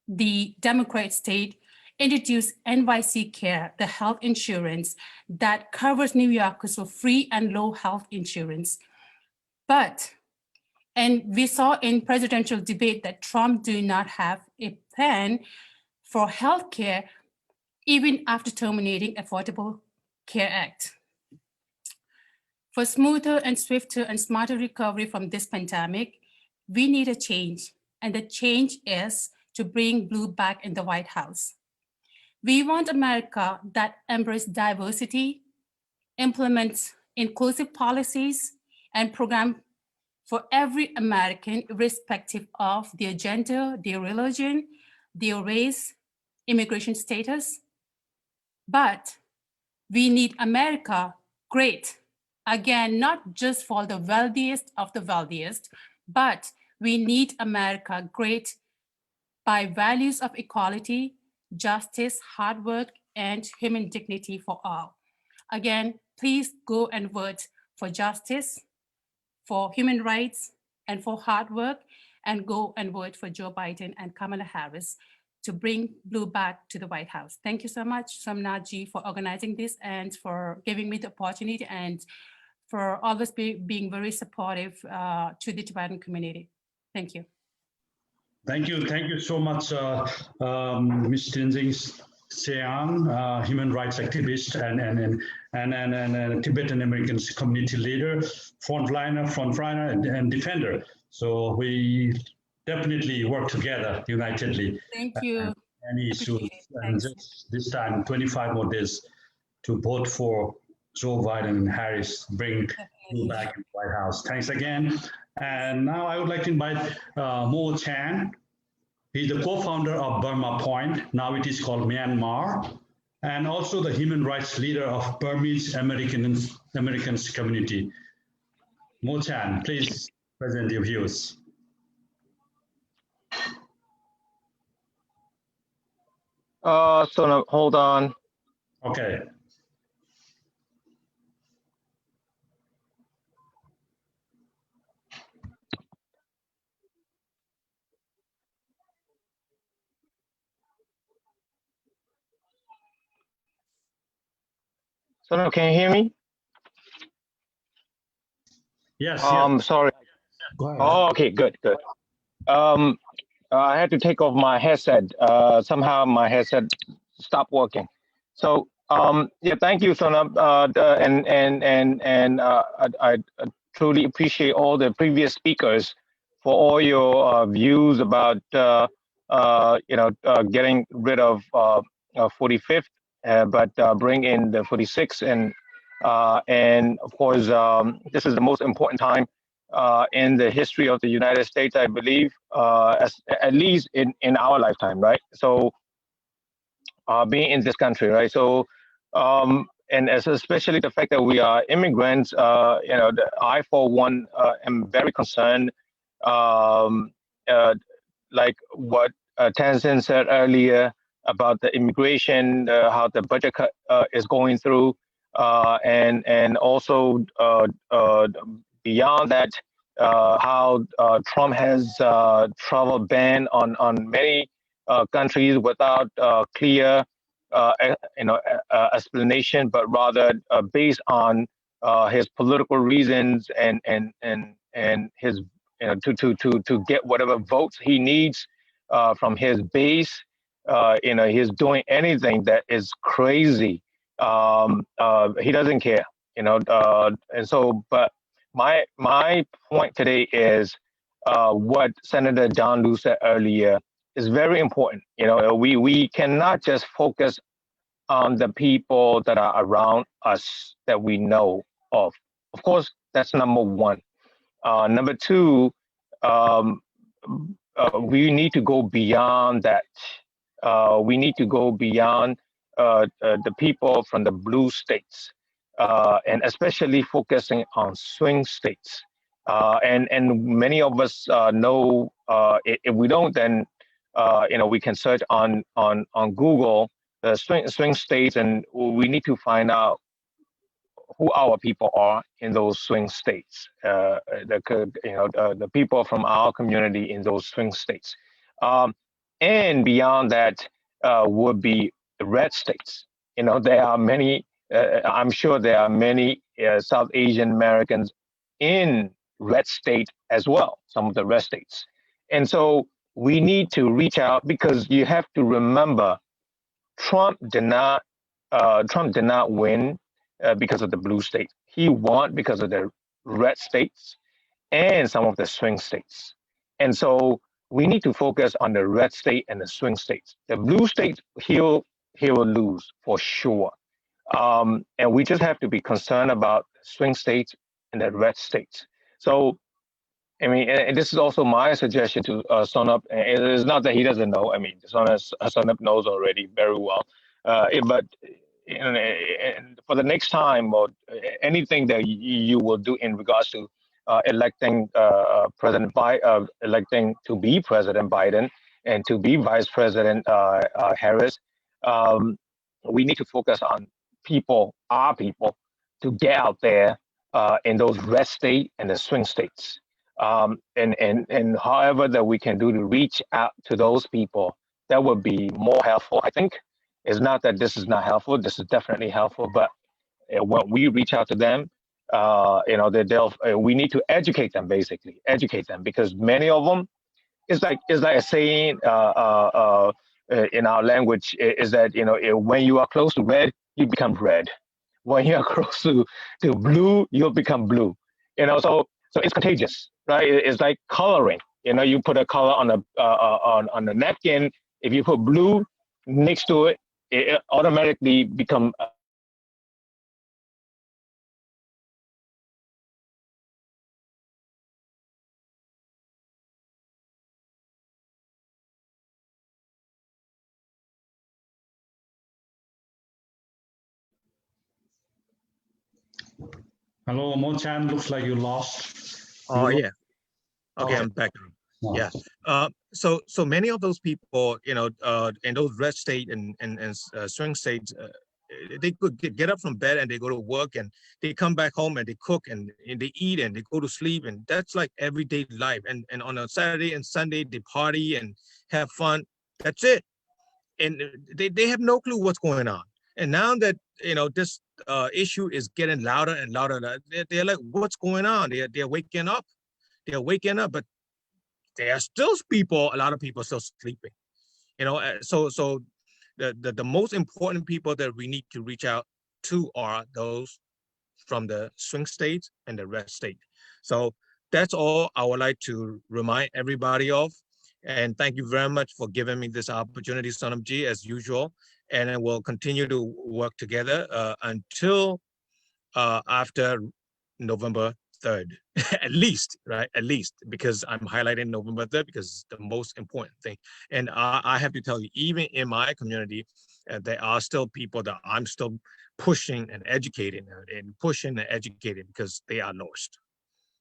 the Democrat state introduced NYC Care, the health insurance that covers New Yorkers for free and low health insurance. And we saw in presidential debate that Trump do not have a plan for healthcare even after terminating Affordable Care Act. For smoother and swifter and smarter recovery from this pandemic, we need a change, and the change is to bring blue back in the White House. We want America that embraces diversity, implements inclusive policies, and programs for every American, irrespective of their gender, their religion, their race, immigration status. But we need America great. Again, not just for the wealthiest of the wealthiest, but we need America great by values of equality, justice, hard work, and human dignity for all. Again, please go and vote for justice, for human rights, and for hard work, and go and vote for Joe Biden and Kamala Harris to bring blue back to the White House. Thank you so much, Somnath Ji, for organizing this and for giving me the opportunity and for always being very supportive to the Tibetan community. Thank you. Thank you so much, Ms. Tenzing Seang, human rights activist and Tibetan American community leader, frontliner, and defender. So we definitely work together unitedly. Thank you. Any issues, and just this time, 25 more days to vote for Joe Biden and Harris, bring you back in the White House. Thanks again. And now I would like to invite Mo Chan. He's the co-founder of Burma Point. Now it is called Myanmar, and also the human rights leader of Burmese Americans community. Mo Chan, please present your views. So no, hold on. Okay. So no, can you hear me? Yes. Sorry. Oh, okay, good. I had to take off my headset. Somehow my headset stopped working. So yeah, thank you, Sonam. I truly appreciate all the previous speakers for all your views about getting rid of 45th, but bring in the 46th, and of course this is the most important time in the history of the United States, I believe, at least in our lifetime, right? So being in this country, right? So, and especially the fact that we are immigrants, I, for one, am very concerned, like what Tenzin said earlier about the immigration, how the budget cut is going through, and also beyond that, how Trump has travel ban on many countries without clear explanation, but rather based on his political reasons and his to get whatever votes he needs from his base. He's doing anything that is crazy. He doesn't care, and so, but my point today is what Senator John Liu said earlier is very important. We cannot just focus on the people that are around us that we know of. Of course, that's number one. Number two, we need to go beyond that. We need to go beyond the people from the blue states, and especially focusing on swing states. And many of us know, if we don't, then we can search on Google the swing states, and we need to find out who our people are in those swing states. The people from our community in those swing states, and beyond that would be the red states. There are many. I'm sure there are many South Asian Americans in red state as well. Some of the red states, and so we need to reach out, because you have to remember, Trump did not win because of the blue states. He won because of the red states and some of the swing states. And so we need to focus on the red state and the swing states. The blue states, he will lose for sure. And we just have to be concerned about swing states and the red states. So, I mean, and this is also my suggestion to Sonup. It is not that he doesn't know. I mean, Sonup knows already very well. But and for the next time, or anything that you will do in regards to electing electing to be President Biden and to be Vice President Harris, we need to focus on people, our people, to get out there in those red states and the swing states. And however that we can do to reach out to those people that would be more helpful, I think. It's not that this is not helpful. This is definitely helpful, but when we reach out to them, we need to educate them, basically educate them, because many of them, it's like a saying in our language, is that when you are close to red, you become red. When you are close to blue, you'll become blue. So it's contagious, right? It's like coloring. You put a color on on the napkin. If you put blue next to it, it automatically become. Hello, Mo-chan, looks like you lost. Oh, yeah. Okay, Okay. I'm back. No. Yeah. So many of those people, in those red state and swing states, they could get up from bed and they go to work and they come back home and they cook and they eat and they go to sleep, and that's like everyday life. And on a Saturday and Sunday they party and have fun. That's it. And they have no clue what's going on. And now that this issue is getting louder and louder, they're like, what's going on? They're waking up. They're waking up, but there are still people, a lot of people still sleeping. So the most important people that we need to reach out to are those from the swing state and the red state. So that's all I would like to remind everybody of. And thank you very much for giving me this opportunity, Sonamji, as usual. And then we'll continue to work together until after November 3rd, at least, right? At least, because I'm highlighting November 3rd because it's the most important thing. And I have to tell you, even in my community, there are still people that I'm still pushing and educating because they are lost.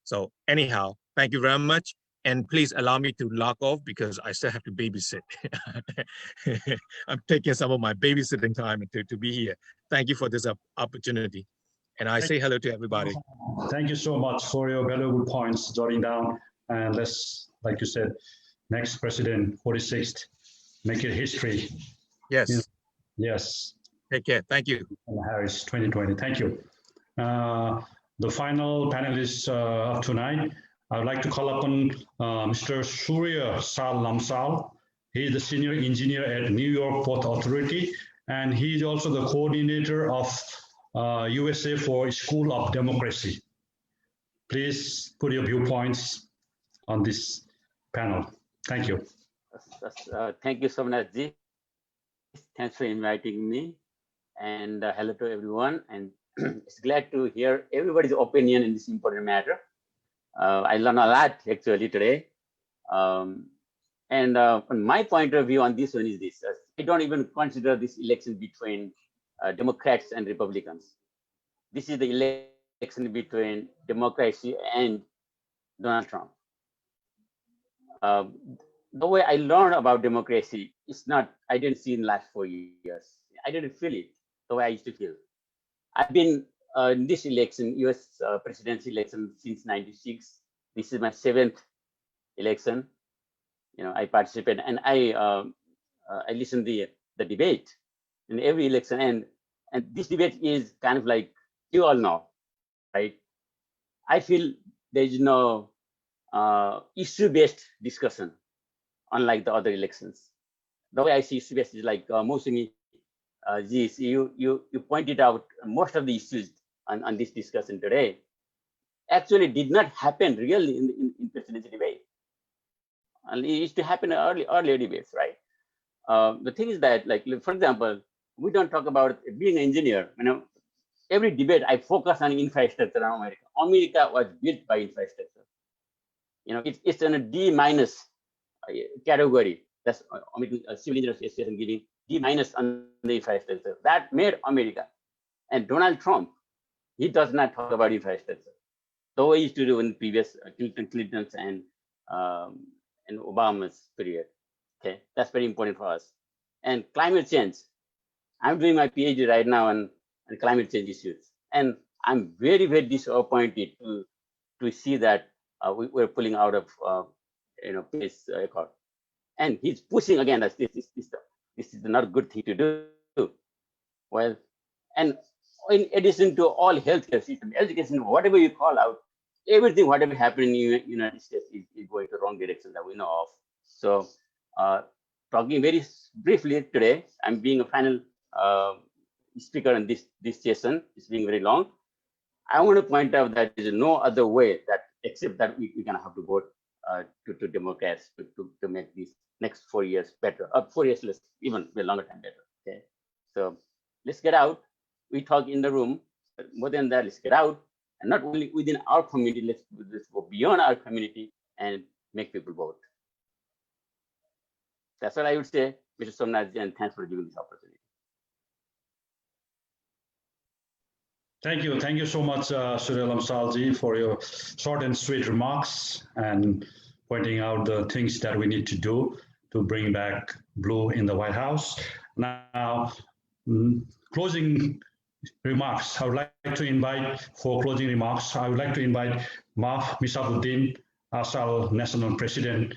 So anyhow, thank you very much. And please allow me to log off because I still have to babysit. I'm taking some of my babysitting time to be here. Thank you for this opportunity. And I say hello to everybody. Thank you so much for your valuable points, jotting down. And let's, like you said, next president, 46th, make it history. Yes. Yes. Take care. Thank you. Harris, 2020. Thank you. The final panelist of tonight, I would like to call upon Mr. Surya Sal Lamsal. He is the senior engineer at New York Port Authority, and he is also the coordinator of USA for School of Democracy. Please put your viewpoints on this panel. Thank you. Thank you, Somnathji. Thanks for inviting me. And hello to everyone. And it's glad to hear everybody's opinion in this important matter. I learned a lot actually today. From my point of view on this one is this. I don't even consider this election between Democrats and Republicans. This is the election between democracy and Donald Trump. The way I learned about democracy is not, I didn't see in the last 4 years. I didn't feel it the way I used to feel. I've been in this election, US presidency election since 96. This is my 7th election. I participate and I listen to the debate in every election. And this debate is kind of like, you all know, right? I feel there is no issue-based discussion, unlike the other elections. The way I see issue-based is like mostly you pointed out most of the issues on this discussion today actually did not happen really in presidential debate. And it used to happen in earlier debates, right? The thing is that, like, for example, we don't talk about being an engineer. Every debate I focus on infrastructure in America. America was built by infrastructure. It's in a D- category. That's American Civil Engineers Association giving D- on the infrastructure. That made America. And Donald Trump, he does not talk about infrastructure. The way he used to do in previous Clinton's and Obama's period. Okay, that's very important for us. And climate change. I'm doing my PhD right now on climate change issues, and I'm very, very disappointed to see that we're pulling out of Paris Accord. and he's pushing again that this is not a good thing to do. Well, and in addition to all healthcare system, education, whatever you call out, everything, whatever happened in the United States is going the wrong direction that we know of. So, talking very briefly today, I'm being a final speaker in this session. It's being very long. I want to point out that there is no other way that except that we're gonna have to vote to Democrats to make these next 4 years better, 4 years less, even a longer time better. Okay, so let's get out. We talk in the room, but more than that, let's get out, and not only within our community. Let's go beyond our community and make people vote. That's what I would say, Mr. Somnathji, and thanks for giving this opportunity. Thank you so much, Surya Lamsalji, for your short and sweet remarks and pointing out the things that we need to do to bring back blue in the White House. Now, closing remarks, I would like to invite, for closing remarks, I would like to invite Maf Misabuddin, ASAL National President,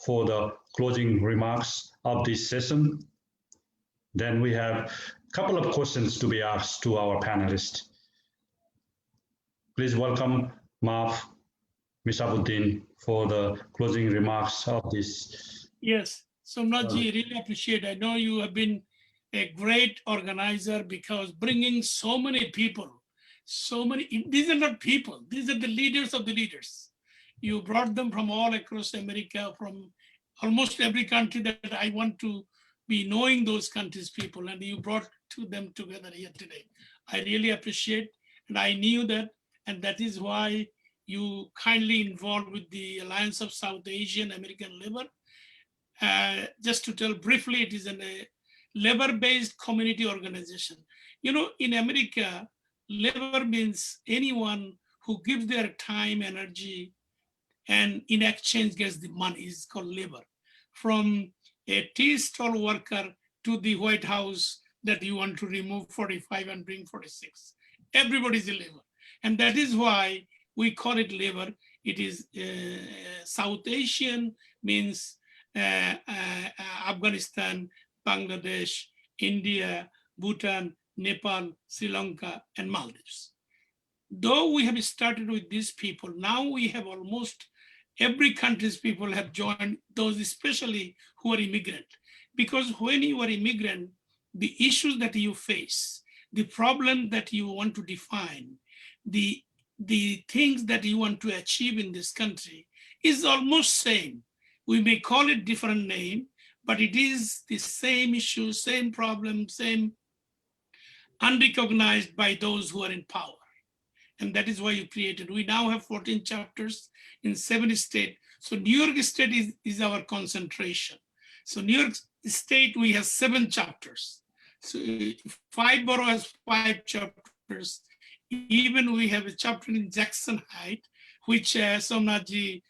for the closing remarks of this session. Then we have a couple of questions to be asked to our panelists. Please welcome Maf Misabuddin for the closing remarks of this. Yes, Somnathji, really appreciate. I know you have been a great organizer because bringing so many people, these are not people, these are the leaders of the leaders. You brought them from all across America, from almost every country that I want to be knowing those countries' people, and you brought them together here today. I really appreciate, and I knew that, and that is why you kindly involved with the Alliance of South Asian American Labor. Just to tell briefly, it is a labor-based community organization. You know, in America, labor means anyone who gives their time, energy, and in exchange gets the money. Is called labor. From a tea stall worker to the White House that you want to remove 45 and bring 46. Everybody's a labor. And that is why we call it labor. It is South Asian, means Afghanistan, Bangladesh, India, Bhutan, Nepal, Sri Lanka, and Maldives. Though we have started with these people, now we have almost every country's people have joined, those especially who are immigrant. Because when you are immigrant, the issues that you face, the problem that you want to define, the things that you want to achieve in this country is almost same. We may call it different name, but it is the same issue, same problem, same unrecognized by those who are in power. And that is why you created. We now have 14 chapters in 7 states. So New York State is our concentration. So New York State, we have 7 chapters. So 5 borough has 5 chapters. Even we have a chapter in Jackson Heights, which Somnathji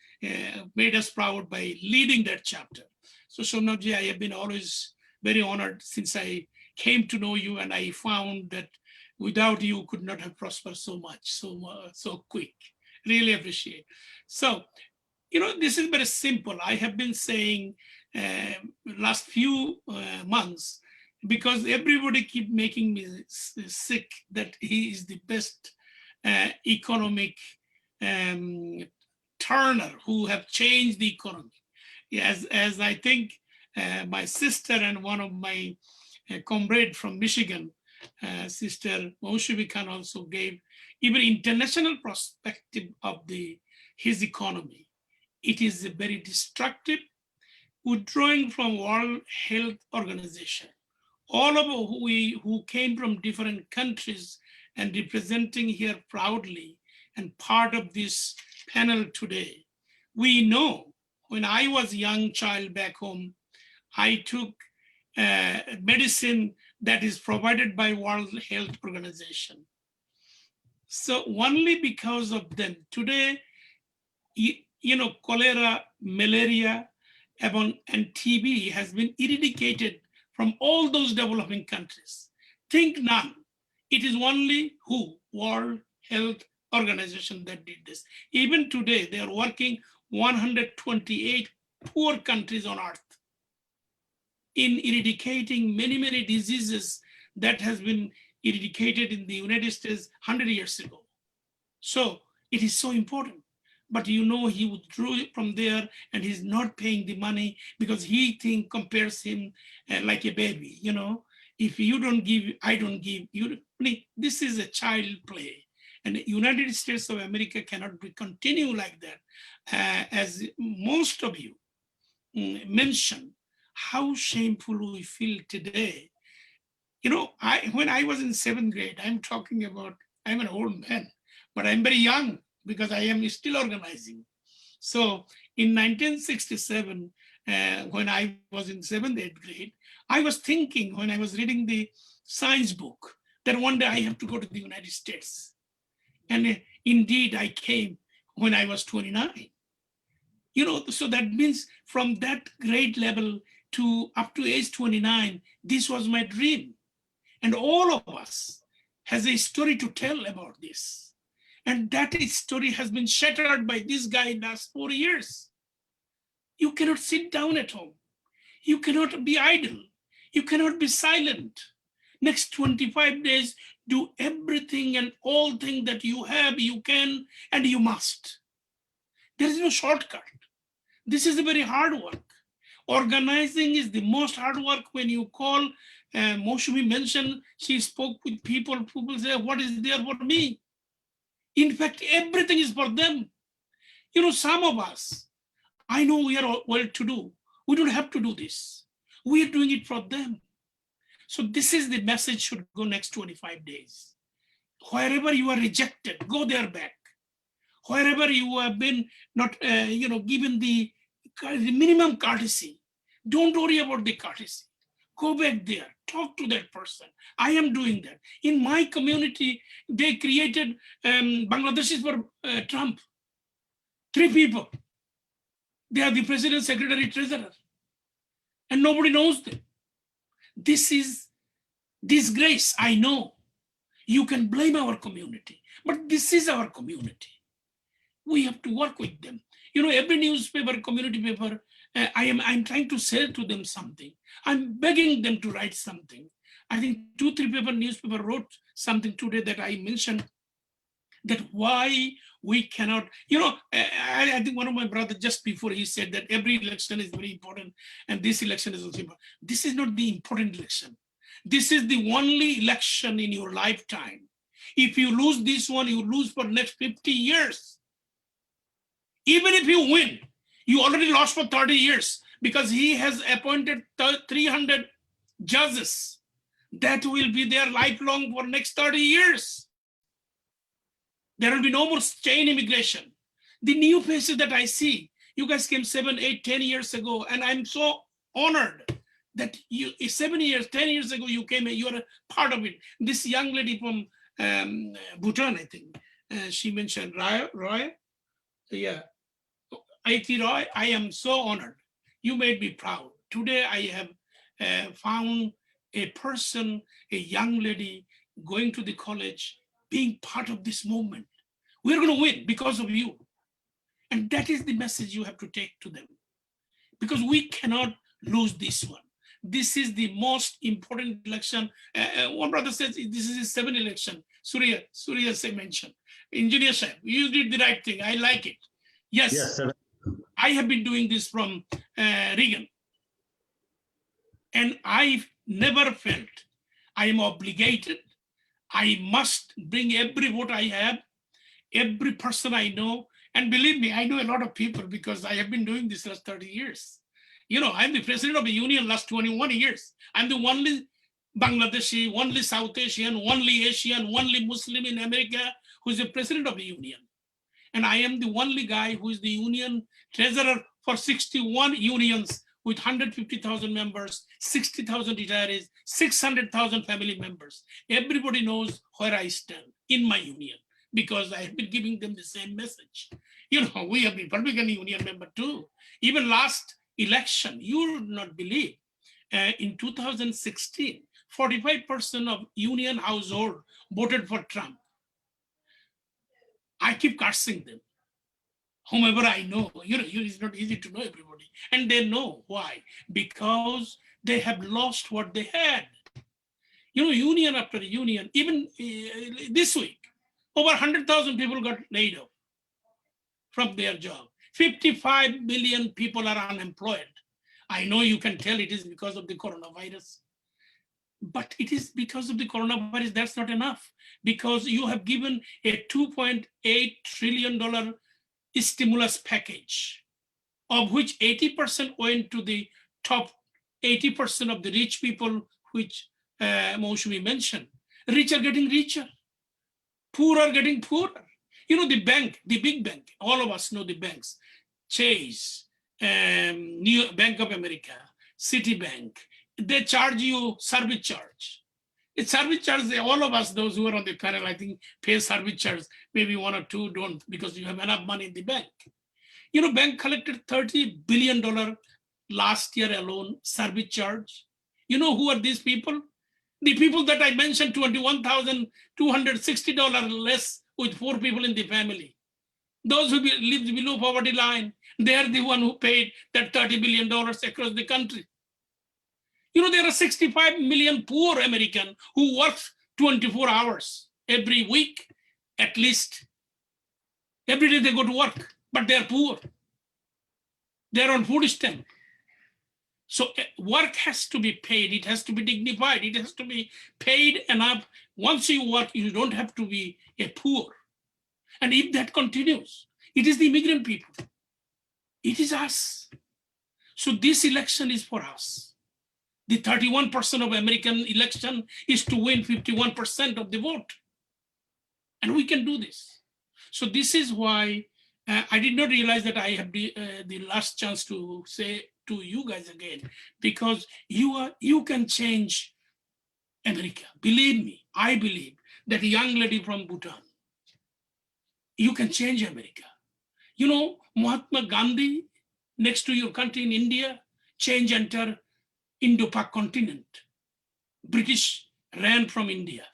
made us proud by leading that chapter. So Somnathji, I have been always very honored since I came to know you, and I found that without you could not have prospered so much, so quick. Really appreciate. So, you know, this is very simple. I have been saying last few months, because everybody keep making me sick that he is the best economic turner who have changed the economy. As I think my sister and one of my comrade from Michigan, Sister Moshevi Khan, also gave even international perspective of his economy. It is a very destructive, withdrawing from World Health Organization. All of who came from different countries and representing here proudly and part of this panel today, we know when I was a young child back home, I took medicine that is provided by World Health Organization. So only because of them, today, you know, cholera, malaria, and TB has been eradicated from all those developing countries. Think none. It is only who? World Health Organization that did this. Even today, they are working 128 poor countries on earth in eradicating many, many diseases that has been eradicated in the United States 100 years ago. So it is so important. But you know, he withdrew it from there and he's not paying the money because he compares him like a baby, you know. If you don't give, I don't give. This is a child play. And the United States of America cannot continue like that. As most of you mentioned, how shameful we feel today. You know, when I was in 7th grade, I'm talking about, I'm an old man, but I'm very young because I am still organizing. So in 1967, when I was in 7th, 8th grade, I was thinking when I was reading the science book that one day I have to go to the United States. And indeed I came when I was 29. You know, so that means from that grade level to up to age 29, this was my dream. And all of us has a story to tell about this. And that story has been shattered by this guy in the last 4 years. You cannot sit down at home. You cannot be idle. You cannot be silent. Next 25 days, do everything and all things that you have, you can, and you must. There is no shortcut. This is a very hard work. Organizing is the most hard work. When you call, Moshumi mentioned, she spoke with people, people say, what is there for me? In fact, everything is for them. You know, some of us, I know we are well to do. We don't have to do this. We are doing it for them. So this is the message should go next 25 days. Wherever you are rejected, go there back. Wherever you have been not, given the minimum courtesy, don't worry about the courtesy. Go back there, talk to that person. I am doing that. In my community, they created Bangladeshis for Trump. 3 people. They are the president, secretary, treasurer. And nobody knows them. This is disgrace, I know. You can blame our community, but this is our community. We have to work with them. You know, every newspaper, community paper, I'm trying to sell to them something. I'm begging them to write something. I think 2, 3 newspaper wrote something today that I mentioned, that why we cannot, you know, I think one of my brothers just before he said that every election is very important and this election is also important. This is not the important election. This is the only election in your lifetime. If you lose this one, you lose for next 50 years. Even if you win, you already lost for 30 years because he has appointed 300 judges that will be there lifelong for next 30 years. There will be no more chain immigration. The new faces that I see, you guys came 7, 8, 10 years ago, and I'm so honored that you 7 years, 10 years ago you came and you're a part of it. This young lady from Bhutan, I think, she mentioned Roy. Yeah, Aiti Roy, I am so honored. You made me proud. Today I have found a person, a young lady going to the college, being part of this movement. We're going to win because of you. And that is the message you have to take to them. Because we cannot lose this one. This is the most important election. One brother says this is the 7th election. Surya mentioned. Engineer Sahib, you did the right thing. I like it. Yes, I have been doing this from Reagan. And I've never felt I am obligated. I must bring every vote I have, every person I know. And believe me, I know a lot of people because I have been doing this last 30 years. You know, I'm the president of a union last 21 years. I'm the only Bangladeshi, only South Asian, only Asian, only Muslim in America who is the president of a union. And I am the only guy who is the union treasurer for 61 unions with 150,000 members, 60,000 retirees, 600,000 family members. Everybody knows where I stand in my union because I have been giving them the same message. You know, we have Republican union member too. Even last election, you would not believe, in 2016, 45% of union household voted for Trump. I keep cursing them. whomever I know. It's not easy to know everybody. And they know why. Because they have lost what they had. Union after union, even this week, over 100,000 people got laid off from their job. 55 million people are unemployed. I know you can tell it is because of the coronavirus, but it is because of the coronavirus. That's not enough, because you have given a $2.8 trillion stimulus package, of which 80% went to the top 80% of the rich people, which Moushami mentioned. Rich are getting richer, poor are getting poorer. The bank, the big bank, all of us know the banks, Chase, Bank of America, Citibank, they charge you service charge. It's service charge, all of us, those who are on the panel, I think, pay service charge. Maybe one or two don't, because you have enough money in the bank. Bank collected $30 billion last year alone, service charge. Who are these people? The people that I mentioned, $21,260 less with 4 people in the family. Those who live below poverty line, they are the one who paid that $30 billion across the country. There are 65 million poor Americans who work 24 hours every week, at least. Every day they go to work, but they're poor. They're on food stamp. So work has to be paid. It has to be dignified. It has to be paid enough. Once you work, you don't have to be a poor. And if that continues, it is the immigrant people. It is us. So this election is for us. The 31% of American election is to win 51% of the vote. And we can do this. So this is why I did not realize that I have the last chance to say to you guys again, because you can change America. Believe me, I believe that a young lady from Bhutan, you can change America. Mahatma Gandhi, next to your country in India, change entire Indo-Pak continent. British ran from India.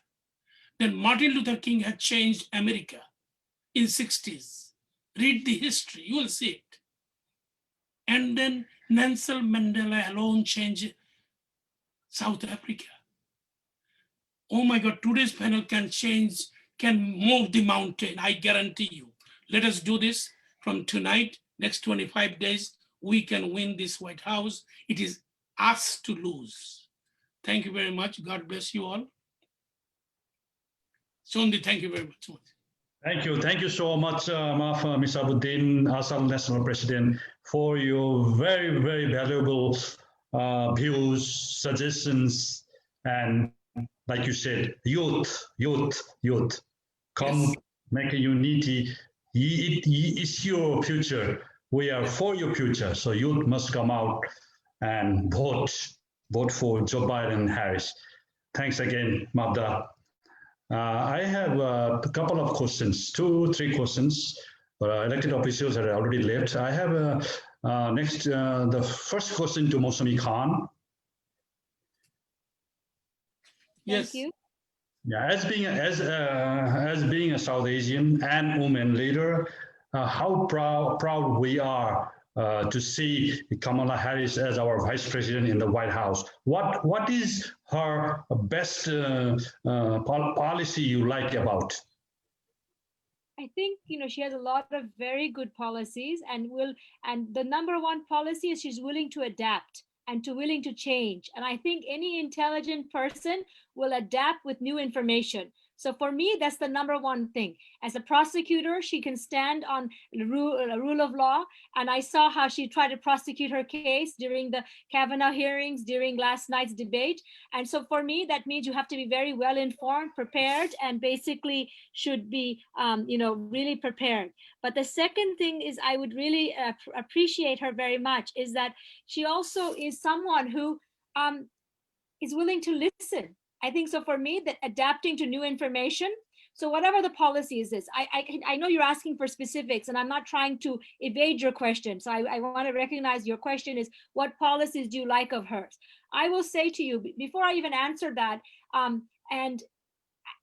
Then Martin Luther King had changed America in 60s. Read the history, you will see it. And then Nelson Mandela alone changed South Africa. Oh my God, today's panel can move the mountain, I guarantee you. Let us do this from tonight, next 25 days, we can win this White House. It is us to lose. Thank you very much. God bless you all. Sondi, thank you very much. Thank you. Thank you so much, Mr. Abuddin, Assam National President, for your very, very valuable views, suggestions, and like you said, youth. Come, yes. Make a unity. It's your future. We are for your future. So youth must come out and vote for Joe Biden and Harris. Thanks again, Mabda. I have a couple of questions, 2-3 questions, but elected officials have already left. I have the first question to Moushami Khan. Yes. Thank you. Yeah, as being a South Asian and woman leader, how proud we are to see Kamala Harris as our vice president in the White House. What is her best policy you like about? I think she has a lot of very good policies, and the number one policy is she's willing to adapt and willing to change. And I think any intelligent person will adapt with new information. So for me, that's the number one thing. As a prosecutor, she can stand on the rule of law. And I saw how she tried to prosecute her case during the Kavanaugh hearings, during last night's debate. And so for me, that means you have to be very well informed, prepared, and basically should be, really prepared. But the second thing is I would really appreciate her very much is that she also is someone who is willing to listen. I think so for me, that adapting to new information. So whatever the policy is, I know you're asking for specifics, and I'm not trying to evade your question. So I want to recognize your question is, what policies do you like of hers? I will say to you, before I even answer that, and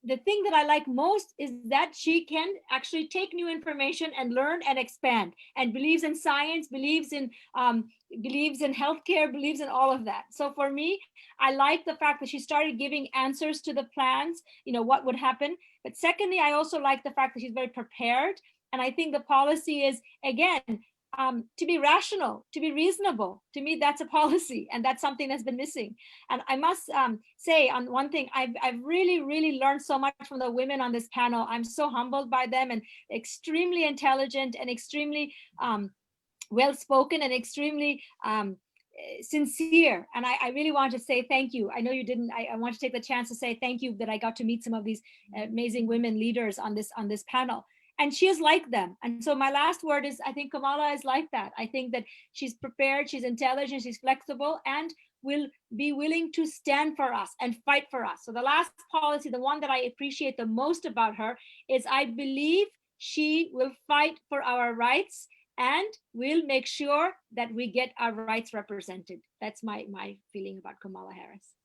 the thing that I like most is that she can actually take new information and learn and expand, and believes in science, believes in healthcare, believes in all of that. So for me, I like the fact that she started giving answers to the plans, what would happen. But secondly, I also like the fact that she's very prepared. And I think the policy is, again, to be rational, to be reasonable. To me, that's a policy, and that's something that's been missing. And I must say on one thing, I've really, really learned so much from the women on this panel. I'm so humbled by them, and extremely intelligent and extremely well-spoken and extremely sincere. And I really want to say thank you. I know you didn't. I want to take the chance to say thank you that I got to meet some of these amazing women leaders on this panel. And she is like them. And so my last word is, I think Kamala is like that. I think that she's prepared, she's intelligent, she's flexible, and will be willing to stand for us and fight for us. So the last policy, the one that I appreciate the most about her, is I believe she will fight for our rights and will make sure that we get our rights represented. That's my feeling about Kamala Harris.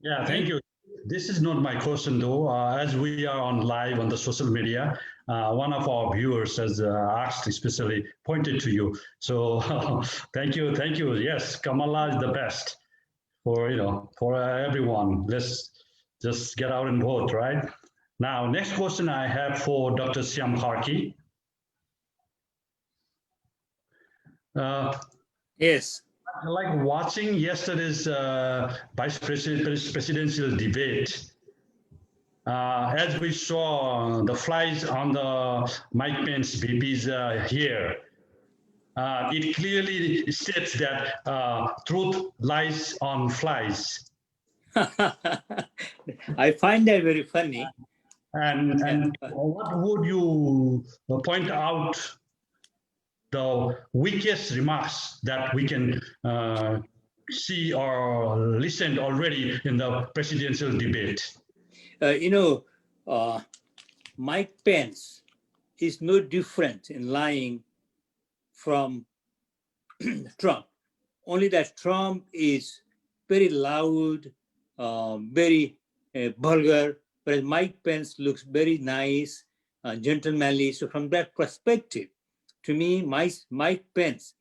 Yeah, thank you. This is not my question though. As we are on live on the social media, one of our viewers has asked, especially pointed to you. So thank you. Yes, Kamala is the best for everyone. Let's just get out and vote, right? Now, next question I have for Dr. Syam Karki. Yes. Like watching yesterday's presidential debate, as we saw the flies on the Mike Pence BP's hair, it clearly states that truth lies on flies. I find that very funny. And what would you point out the weakest remarks that we can see or listen already in the presidential debate? Mike Pence is no different in lying from Trump. Only that Trump is very loud, very vulgar, whereas Mike Pence looks very nice, gentlemanly. So from that perspective, to me, Mike Pence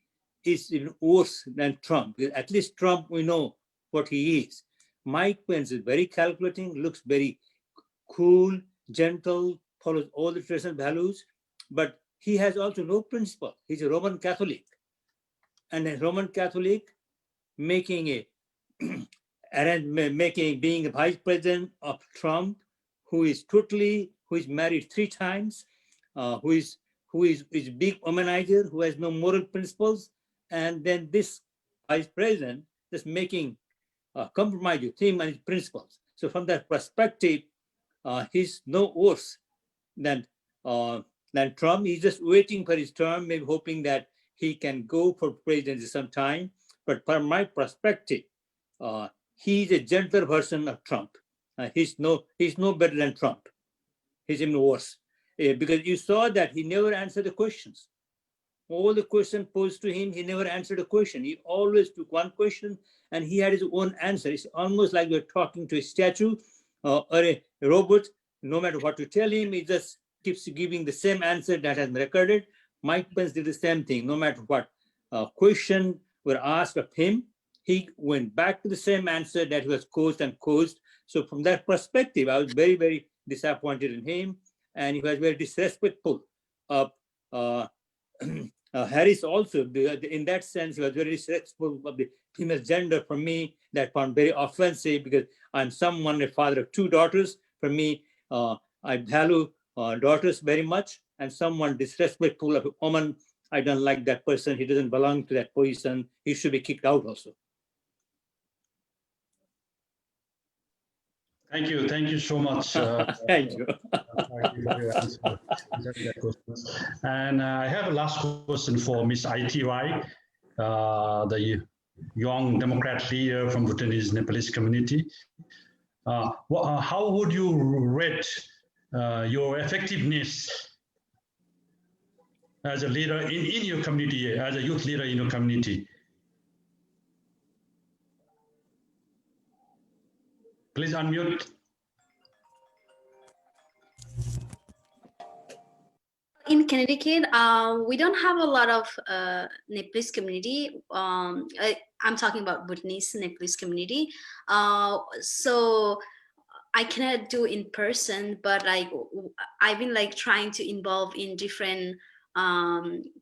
is worse than Trump. At least Trump, we know what he is. Mike Pence is very calculating, looks very cool, gentle, follows all the traditional values, but he has also no principle. He's a Roman Catholic. And a Roman Catholic being a vice president of Trump, who is married 3 times, who is big womanizer, who has no moral principles, and then this vice president is making a compromise with him and his principles. So from that perspective, he's no worse than Trump. He's just waiting for his term, maybe hoping that he can go for presidency sometime. But from my perspective, he's a gentler version of Trump. He's no better than Trump. He's even worse. Because you saw that he never answered the questions. All the questions posed to him, he never answered a question. He always took one question and he had his own answer. It's almost like you're talking to a statue or a robot. No matter what you tell him, he just keeps giving the same answer that has been recorded. Mike Pence did the same thing. No matter what question were asked of him, he went back to the same answer that he was coached and coached. So from that perspective, I was very, very disappointed in him. And he was very disrespectful of Harris also. In that sense, he was very disrespectful of the female gender. For me, that found very offensive because I'm a father of 2 daughters. For me, I value daughters very much, and someone disrespectful of a woman, I don't like that person. He doesn't belong to that position. He should be kicked out also. Thank you so much. Thank you. And I have a last question for Ms. ITY, the young Democrat leader from Bhutanese Nepalese community. How would you rate your effectiveness as a leader in your community, as a youth leader in your community? Please unmute. in Connecticut, we don't have a lot of Nepalese community. I'm talking about Bhutanese Nepalese community. So I cannot do in person, but like I've been like trying to involve in different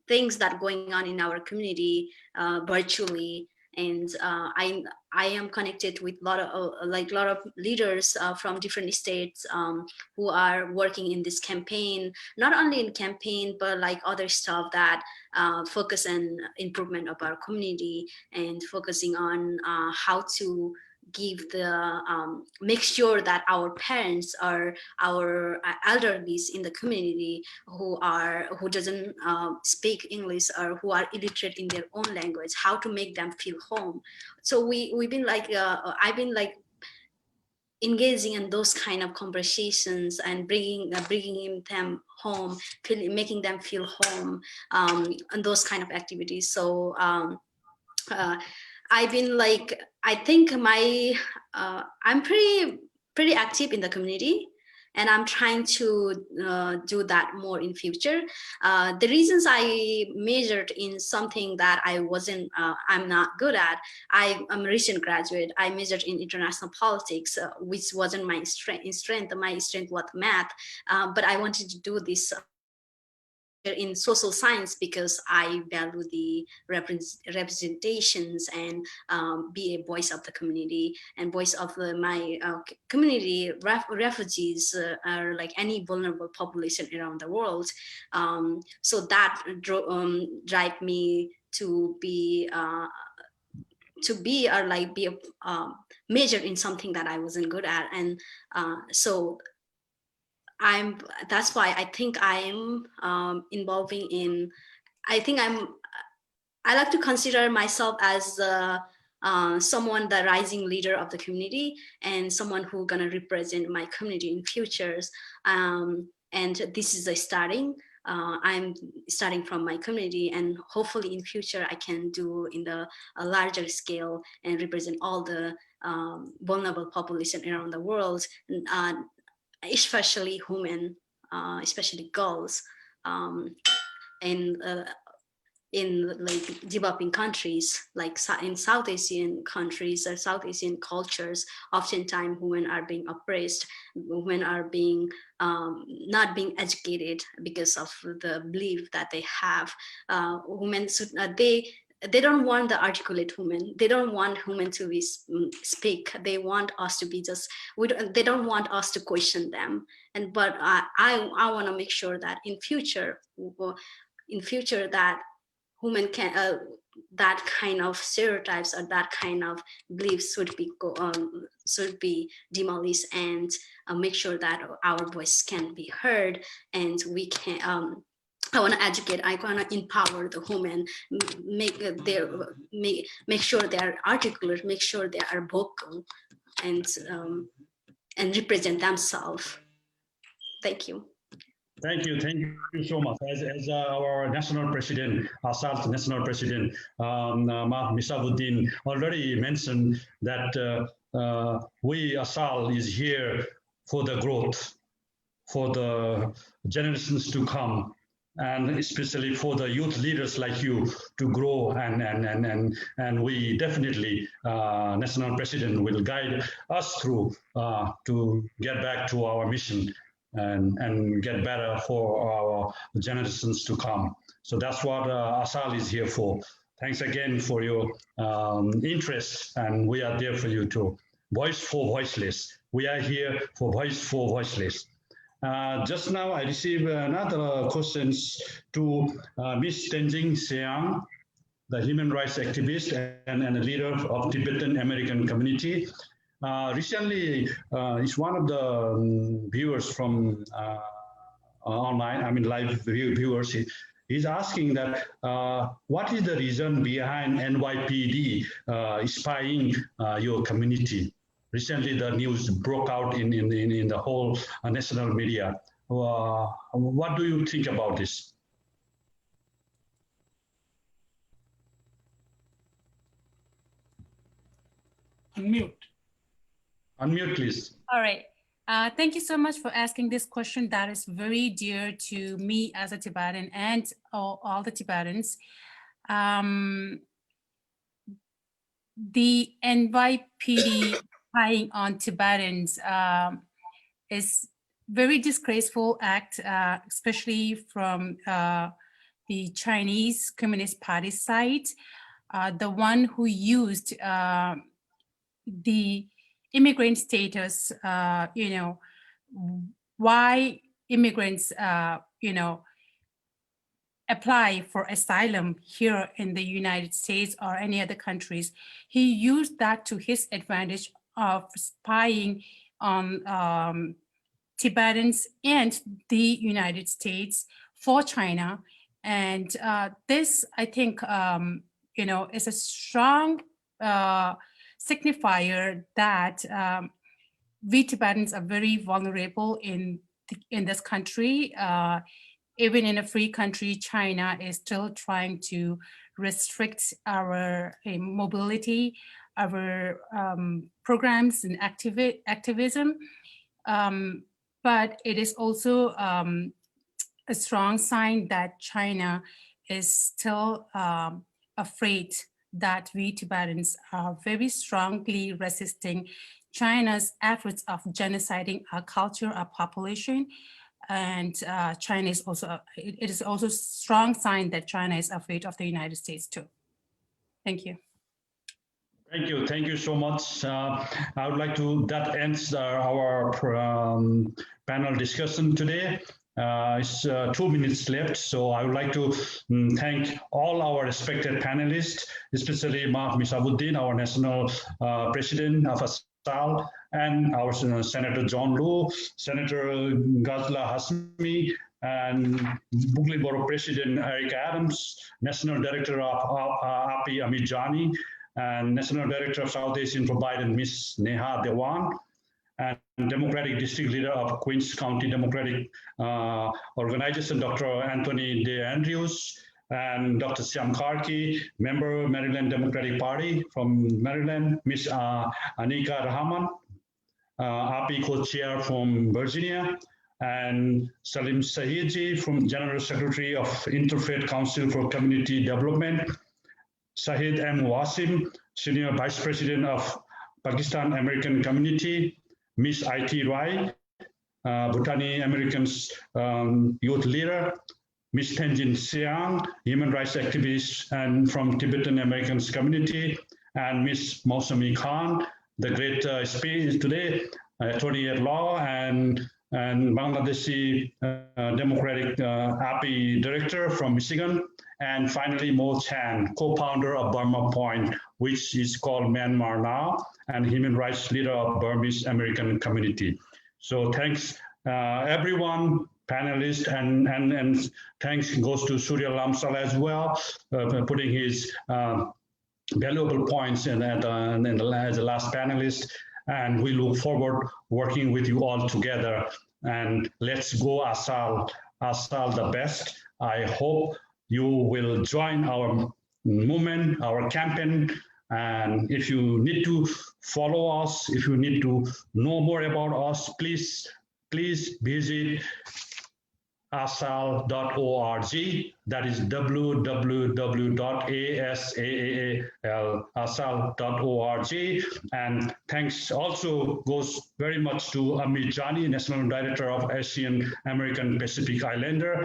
things that going on in our community virtually, and I am connected with a lot of leaders from different states who are working in this campaign, not only in campaign but like other stuff that focus on improvement of our community and focusing on how to give the make sure that our parents or our elderlies in the community who doesn't speak English or who are illiterate in their own language, how to make them feel home. So we've been like I've been like engaging in those kind of conversations and bringing them home, making them feel home, and those kind of activities. So I've been like, I think I'm pretty active in the community, and I'm trying to do that more in future. The reasons I majored in something that I'm not good at. I'm a recent graduate. I majored in international politics, which wasn't my strength. My strength was math, but I wanted to do this in social science because I value the representations and be a voice of the community and voice of my community. Refugees are like any vulnerable population around the world. So that drive me to be or like be a major in something that I wasn't good at, and so that's why I think I'm involving in, I like to consider myself as someone, the rising leader of the community and someone who gonna represent my community in futures. And this is a starting. I'm starting from my community, and hopefully in future I can do in a larger scale and represent all the vulnerable population around the world. Especially women, especially girls, and in like developing countries, like in South Asian countries or South Asian cultures, oftentimes women are being oppressed, women are being not being educated because of the belief that they have. Women they don't want the articulate women. They don't want women to be speak. They want us to be just. They don't want us to question them. But I want to make sure that in future that women can that kind of stereotypes or that kind of beliefs should be demolished, and make sure that our voice can be heard, and we can. I want to educate. I want to empower the women, make sure they are articulate, make sure they are vocal, and represent themselves. Thank you. Thank you so much. As our national president, ASAL's national president, Misabuddin already mentioned that we ASAL is here for the growth, for the generations to come, and especially for the youth leaders like you to grow, and we definitely national president will guide us through to get back to our mission and get better for our generations to come. So that's what ASAL is here for. Thanks again for your interest, and we are there for you too. Voice for voiceless. We are here for voice for voiceless. Just now, I received another questions to Ms. Tenzing Siang, the human rights activist and a leader of Tibetan American community. Recently, it's one of the viewers from online, I mean live viewers, he's asking that what is the reason behind NYPD spying your community? Recently, the news broke out in the whole national media. What do you think about this? Unmute. Unmute, please. All right. Thank you so much for asking this question that is very dear to me as a Tibetan and all the Tibetans. The NYPD spying on Tibetans is very disgraceful act, especially from the Chinese Communist Party side, the one who used the immigrant status, why immigrants, apply for asylum here in the United States or any other countries. He used that to his advantage of spying on Tibetans and the United States for China. And this, I think, is a strong signifier that we Tibetans are very vulnerable in this country. Even in a free country, China is still trying to restrict our mobility, our programs and activism. But it is also a strong sign that China is still afraid that we Tibetans are very strongly resisting China's efforts of genociding our culture, our population. And China is also, it is also a strong sign that China is afraid of the United States too. Thank you. Thank you so much. I would like to, that ends our panel discussion today. It's 2 minutes left, so I would like to thank all our respected panelists, especially Mark Misabuddin, our national president of ASAL, and our Senator John Liu, Senator Ghazla Hasmi, and Bugli Borough President Eric Adams, National Director of API Amit Jani, and National Director of South Asian for Biden, Ms. Neha Dewan, and Democratic District Leader of Queens County Democratic Organization, Dr. Anthony De Andrews, and Dr. Syam Karki, member Maryland Democratic Party from Maryland, Ms. Anika Rahman, API co-chair from Virginia, and Salim Sahiji from General Secretary of Interfaith Council for Community Development, Sahid M. Wasim, Senior Vice President of Pakistan American Community, Ms. I.T. Rai, Bhutani Americans Youth Leader, Ms. Tenjin Siang, Human Rights Activist and from Tibetan Americans Community, and Ms. Mausami Khan, the great speaker today, attorney at law and Bangladeshi Democratic API Director from Michigan, and finally Mo Chan, co-founder of Burma Point, which is called Myanmar now, and human rights leader of Burmese American Community. So thanks everyone, panelists, and thanks goes to Surya Lamsal as well, putting his valuable points as the last panelist. And we look forward working with you all together. And let's go ASAL the best. I hope you will join our movement, our campaign. And if you need to follow us, if you need to know more about us, please visit asal.org. That is www.asal.org. And thanks also goes very much to Amit Jani, National Director of Asian American Pacific Islander.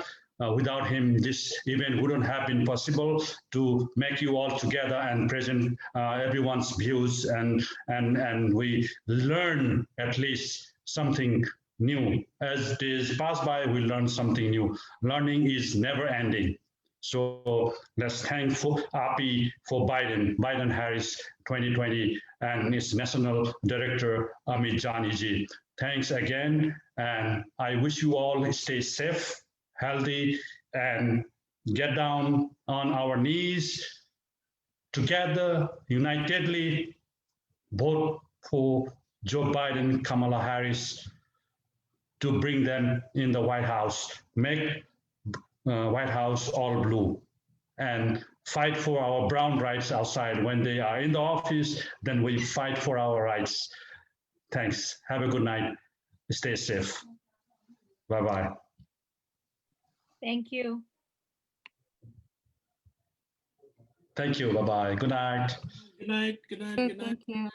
Without him, this event wouldn't have been possible to make you all together and present everyone's views, and we learn at least something new. As days pass by, we learn something new. Learning is never ending. So let's thank API for Biden-Harris 2020 and its National Director, Amit Jani ji. Thanks again, and I wish you all stay safe, healthy, and get down on our knees together, unitedly, vote for Joe Biden, Kamala Harris, to bring them in the White House, make White House all blue, and fight for our brown rights outside. When they are in the office, then we fight for our rights. Thanks. Have a good night. Stay safe. Bye-bye. Thank you. Thank you. Bye-bye. Good night. Good night. Good night. Good night. Thank you.